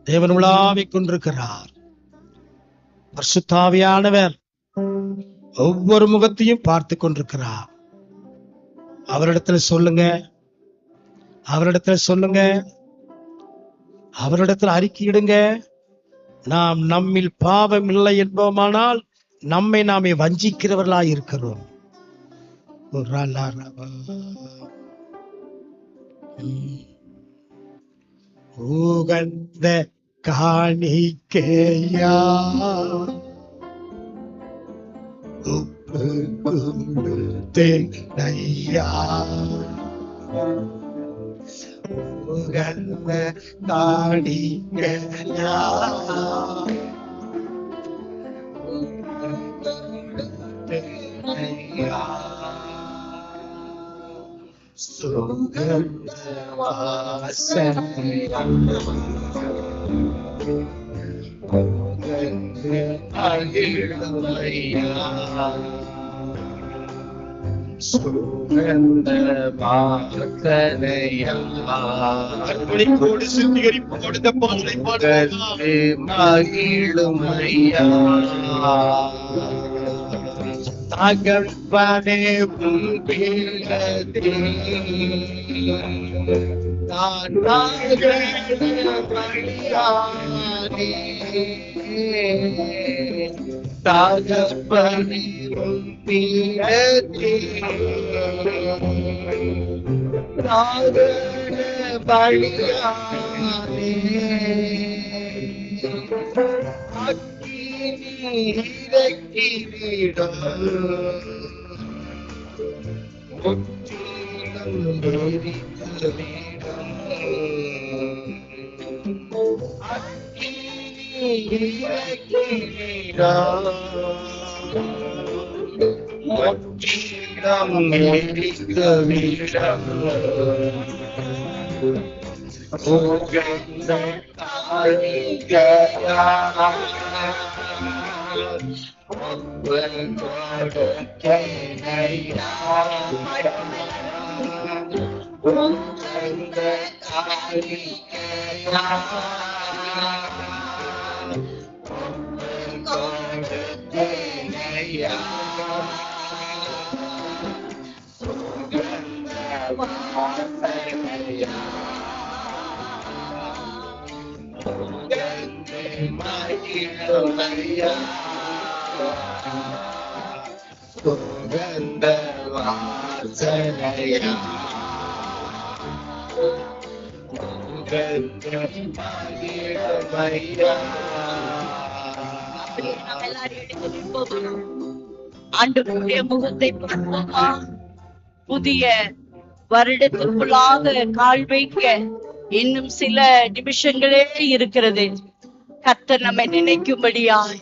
தேவன் உலாவிக் கொண்டிருக்கிறார். பரிசுத்த ஆவியானவர் ஒவ்வொரு முகத்தையும் பார்த்து கொண்டிருக்கிறார். அவரிடத்துல சொல்லுங்க, அவரிடத்துல சொல்லுங்க, அவரிடத்துல அறிக்கையிடுங்க. நாம் நம்மில் பாவம் இல்லை என்போமானால் நம்மை நாமே வஞ்சிக்கிறவர்களாய் இருக்கிறோம். உகந்த காணிக்கையா தேனையா உகந்த காணிக்கையா தேனையா சுகந்த வாசனையா சுகந்த வாசனையா அர்ப்பணிப்போடு சுத்திகரிப்போடு இந்த பாடலை பாடுவது மகிழுமையா. தகப்பனே உன் பிள்ளை நான் பலியானே. தகப்பனே உன் பிள்ளை நான் பலியானே. ஆண்டவருடைய முகத்தை பார்ப்போமா? புதிய வருடத்திற்குள்ளாக கால் வைக்க இன்னும் சில நிமிஷங்களே இருக்கிறது. கர்த்தர் நம்மை நினைக்கும்படியாய்,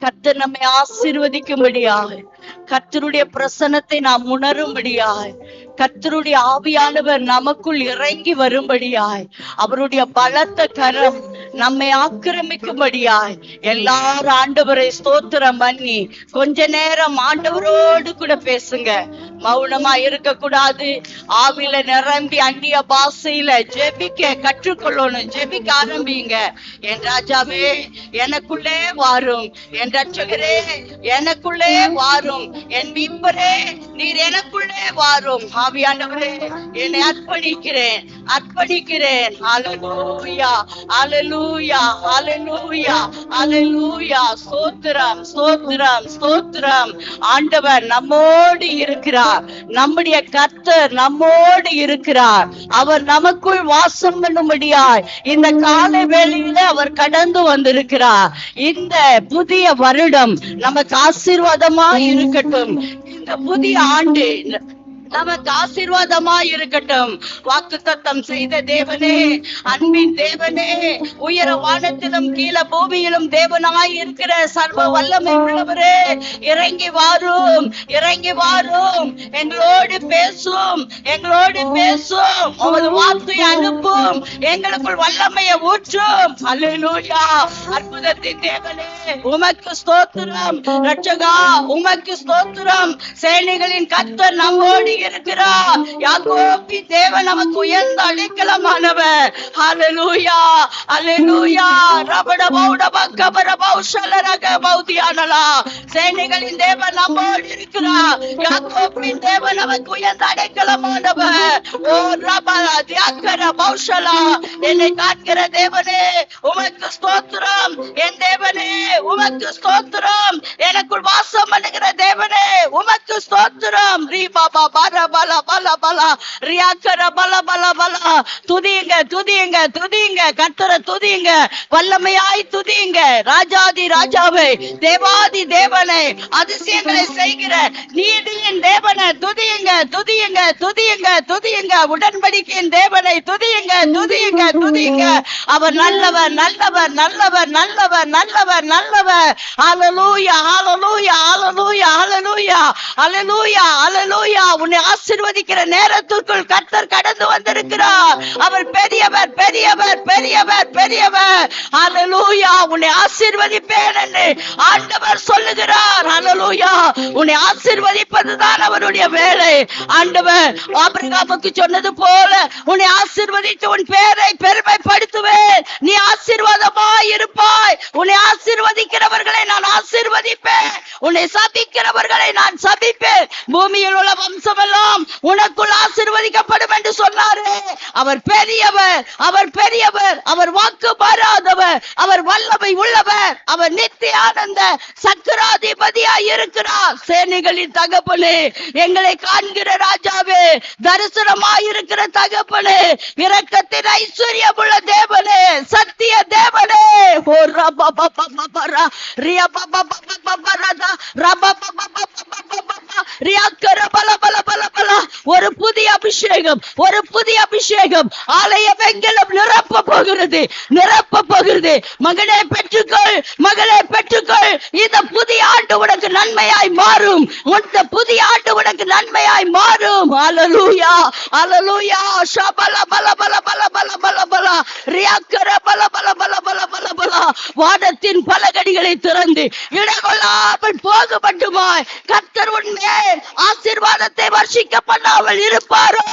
கர்த்தர் நம்மை ஆசீர்வதிக்கும்படியாய், கர்த்தருடைய பிரசன்னத்தை நாம் உணரும்படியாய், கர்த்தருடைய ஆவியானவர் நமக்குள் இறங்கி வரும்படியாய், அவருடைய பலத்த கரம் நம்மை ஆக்கிரமிக்கும்படியாய் எல்லாரும் ஆண்டவரை ஸ்தோத்திரம் பண்ணி கொஞ்ச நேரம் ஆண்டவரோடு கூட பேசுங்க. மௌனமா இருக்க கூடாது. ஆவில நிரம்பி அந்நிய பாஷையில ஜெபிக்க கற்றுக்கொள்ளணும். ஜெபிக்க ஆரம்பிங்க. என் ராஜாவே எனக்குள்ளே வாரும், என் ரட்சகரே எனக்குள்ளே வாரும், என் மீட்பரே நீர் எனக்குள்ளே வாரும். ஆவியானவரே என்னை அர்ப்பணிக்கிறேன், அர்ப்பணிக்கிறேன். ஹல்லேலூயா, ஹல்லேலூயா, ஹல்லேலூயா, ஹல்லேலூயா. ஸ்தோத்திரம், ஸ்தோத்திரம், ஸ்தோத்திரம். ஆண்டவர் நம்மோடு இருக்கிறார். நம்முடைய கர்த்தர் நம்மோடு இருக்கிறார். அவர் நமக்குள் வாசம் பண்ணும்படியாய் இந்த காலை வேளையில அவர் கடந்து வந்திருக்கிறார். இந்த புதிய வருடம் நமக்கு ஆசீர்வாதமா இருக்கட்டும். இந்த புதிய ஆண்டு நமக்கு ஆசீர்வாதமா இருக்கட்டும். வாக்குத்தத்தம் செய்த தேவனே, அன்பின் தேவனே, உயர வானத்திலும் கீழ பூமியிலும் தேவனாய் இருக்கிற சர்வ வல்லமை உள்ளவரே, இறங்கி வாரும், இறங்கி வாரும். எங்களோடு பேசும், எங்களோடு பேசும். உமது வார்த்தை அனுப்பும், எங்களுக்குள் வல்லமையை ஊற்றும். அல்லேலூயா. அற்புதத்தின் தேவனே உமக்கு ஸ்தோத்திரம். ரட்சகா உமக்கு ஸ்தோத்திரம். சேனைகளின் கர்த்தர் நம்மோடு இருக்கிறார். யாக்கோபின் தேவன் நமக்கு உயர்ந்த அடைக்கலமானவர். ஹல்லேலூயா, ஹல்லேலூயா. சேனைகளின் தேவன் நம்மோடு இருக்கிறார். யாக்கோபின் தேவன் நமக்கு உயர்ந்த அடைக்கலமானவர். ஓ ரபலா தியாக்கர பௌஷலா. என்னை காண்கிற தேவனே உமக்கு ஸ்தோத்திரம். என் தேவனே உமக்கு ஸ்தோத்திரம். எனக்குள் வாசம் பண்ணுகிற தேவனே உமக்கு ஸ்தோத்திரம். ரீபாபா பல பல பல பல ரியாக்கர பல பல பல. துதியுங்க துதியுங்க துதியுங்க, கர்த்தரை துதியுங்க, வல்லமையாய் துதியுங்க. ராஜாதி ராஜாவை, தேவாதி தேவனை, அதிசயங்களை செய்கிற நீதியின் தேவனை துதியுங்க துதியுங்க துதியுங்க துதியுங்க. உடன்படிக்கையின் தேவனை துதியுங்க துதியுங்க துதியுங்க. அவர் நல்லவர் நல்லவர் நல்லவர் நல்லவர் நல்லவர் நல்லவர். ஹல்லேலூயா ஹல்லேலூயா ஹல்லேலூயா ஹல்லேலூயா ஹல்லேலூயா ஹல்லேலூயா. உன்னை ஆசீர்வதிக்கிற நேரத்திற்குள் கர்த்தர் கடந்து வந்திருக்கிறார். அவர் பெரியவர் பெரியவர் பெரியவர் பெரியவர். ஹல்லேலூயா. உன்னை ஆசீர்வதிப்பேன் என்று ஆண்டவர் சொல்லுகிறார். ஹல்லேலூயா. உன்னை ஆசீர்வதிப்பதுதான் அவருடைய வேலை. ஆண்டவர் ஆபிரகாமுக்கு சொன்னது போல உன்னை ஆசீர்வதித்து உன் பேரை பெருமைப்படுத்துவேன். நீ ஆசீர்வாதமாய் இருப்பாய். உன்னை ஆசீர்வதிக்கிறவர்களை நான் ஆசீர்வதிப்பேன், உன்னை சபிக்கிறவர்களை நான் சபிப்பேன். பூமியில் உள்ள வம்சமெல்லாம் உனக்குள் ஆசீர்வதிக்கப்படும் என்று சொன்னாரே. அவர் பெரியவர், அவர் பெரியவர், அவர் வாக்கு மாறாதவர், அவர் வல்லமை உள்ளவர், அவர் நித்திய ஆனந்த சக்கராதிபதியாய் இருக்கிறார். சேனைகளின் தகப்பனே, எங்களை காண்கிற ராஜாவே, தரிசனமாய் இருக்கிற தகப்பனே, இரக்கத்தின் ஐஸ்வர்யம் உள்ள தேவனே, சத்திய தேவனே. ஓ ரபா பபா பபரா ரியா பபா பபா பபரா ரபா பபா பபா ரியாக்கர பல பல பல பல. ஒரு புதிய அபிஷேகம், ஒரு புதிய அபிஷேகம். ஆலய வெங்கலம் நிரப்ப போகிறது, நிரப்ப போகிறது. மகனே பெற்றுக்கொள், மகளே பெற்றுக்கொள். இந்த புதிய ஆண்டு உனக்கு நன்மையாய் மாறும். இந்த புதிய ஆண்டு உனக்கு நன்மையாய் மாறும். ஹல்லேலூயா ஹல்லேலூயா. ஷபல பல பல பல பல பல பல ரியாக்கர பல பல பல பல பல பல. வானத்தின் பலகடிகளை திறந்து இடகொள்ளாமல் போக மட்டுமாய் கர்த்தர் உன்மேல் ஆசீர்வாதத்தை வர்ஷிக்க பண்ணாமல் இருப்பாரோ?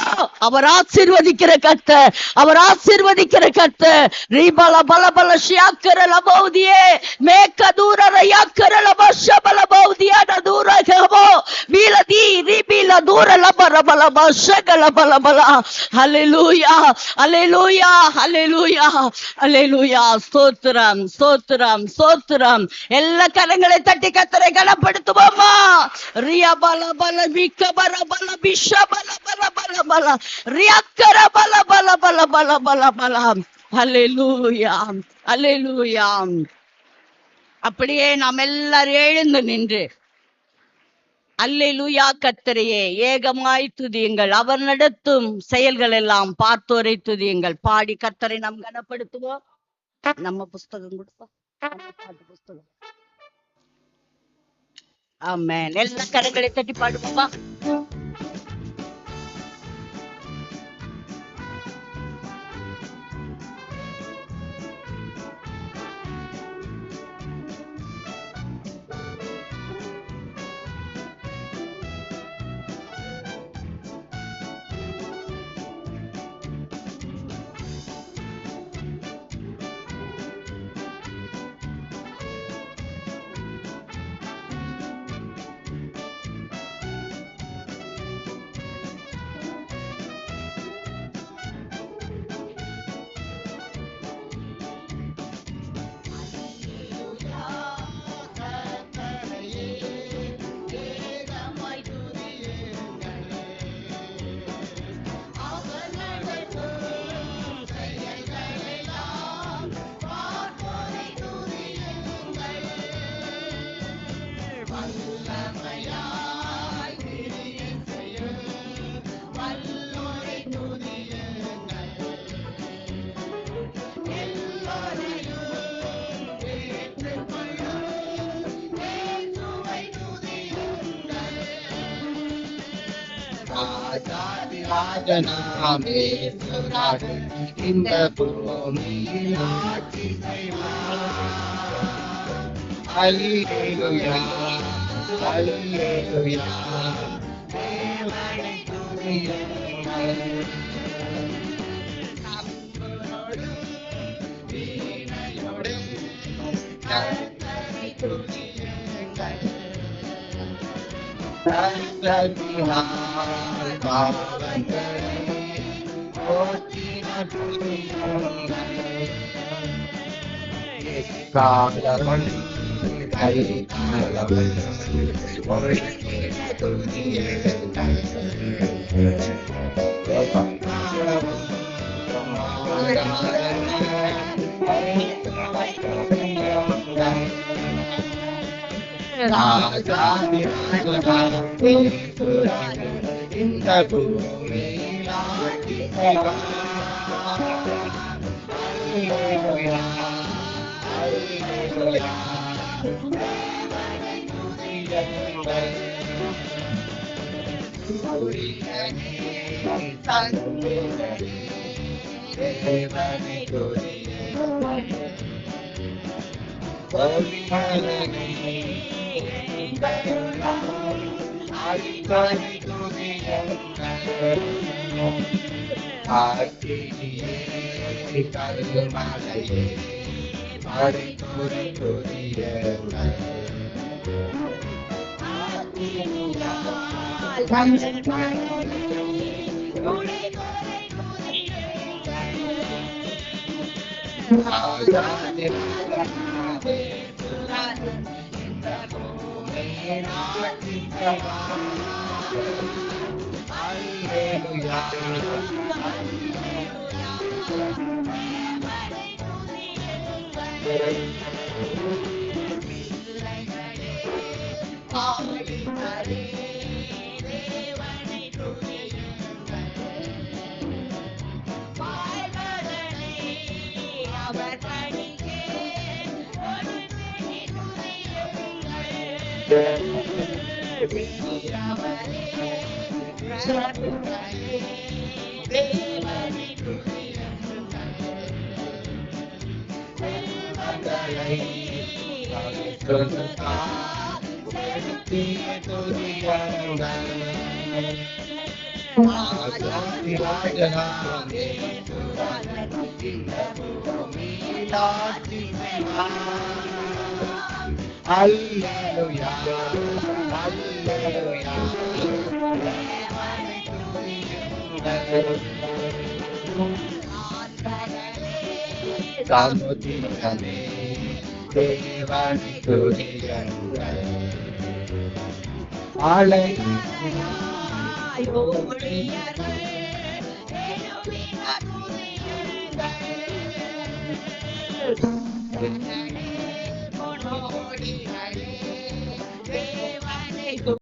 அவர் ஆசீர்வதிக்கிற கர்த்தர், அவர் ஆசீர்வதிக்கிற கர்த்தர். ரீபல பல பல ஷியாக்கர லபௌதியே மேகதூர ரயாக்கர லபஷபல பௌதியா நதூர கபோ வீலதி ரிபில தூர லபர பல பஷகல பல பல. ஹல்லேலூயா ஹல்லேலூயா ஹல்லேலூயா ஹல்லேலூயா. ஸ்தோத்திரம் ஸ்தோத்திரம் ஸ்தோத்திரம். எல்லா கரங்களை தட்டி கர்த்தரை கனப்படுத்துவோமா? ரியா பல பல விக்க பல பல பிஷ பல பல பல பல ரியாக்கர பல பல பல பல பல பல. ஹல்லேலூயா ஹல்லேலூயா. அப்படியே நாம் எல்லாரும் எழுந்து நின்று அல்லேலூயா கர்த்தரையே ஏகமாய் துதியுங்கள். அவர் நடத்தும் செயல்கள் எல்லாம் பார்த்தோரை துதியுங்கள். பாடி கர்த்தரை நாம் கனப்படுத்துவோம். நம்ம புஸ்தகம் கொடுப்போம், பாட்டு புஸ்தகம். ஆமென். எல்லா கரங்களை தட்டி பாடுவோமா? ராஜனாமே சுராஜ் இந்த பூமியில் ஆட்சி செய்வார். அல்லேலூயா அல்லேலூயா. தேவனை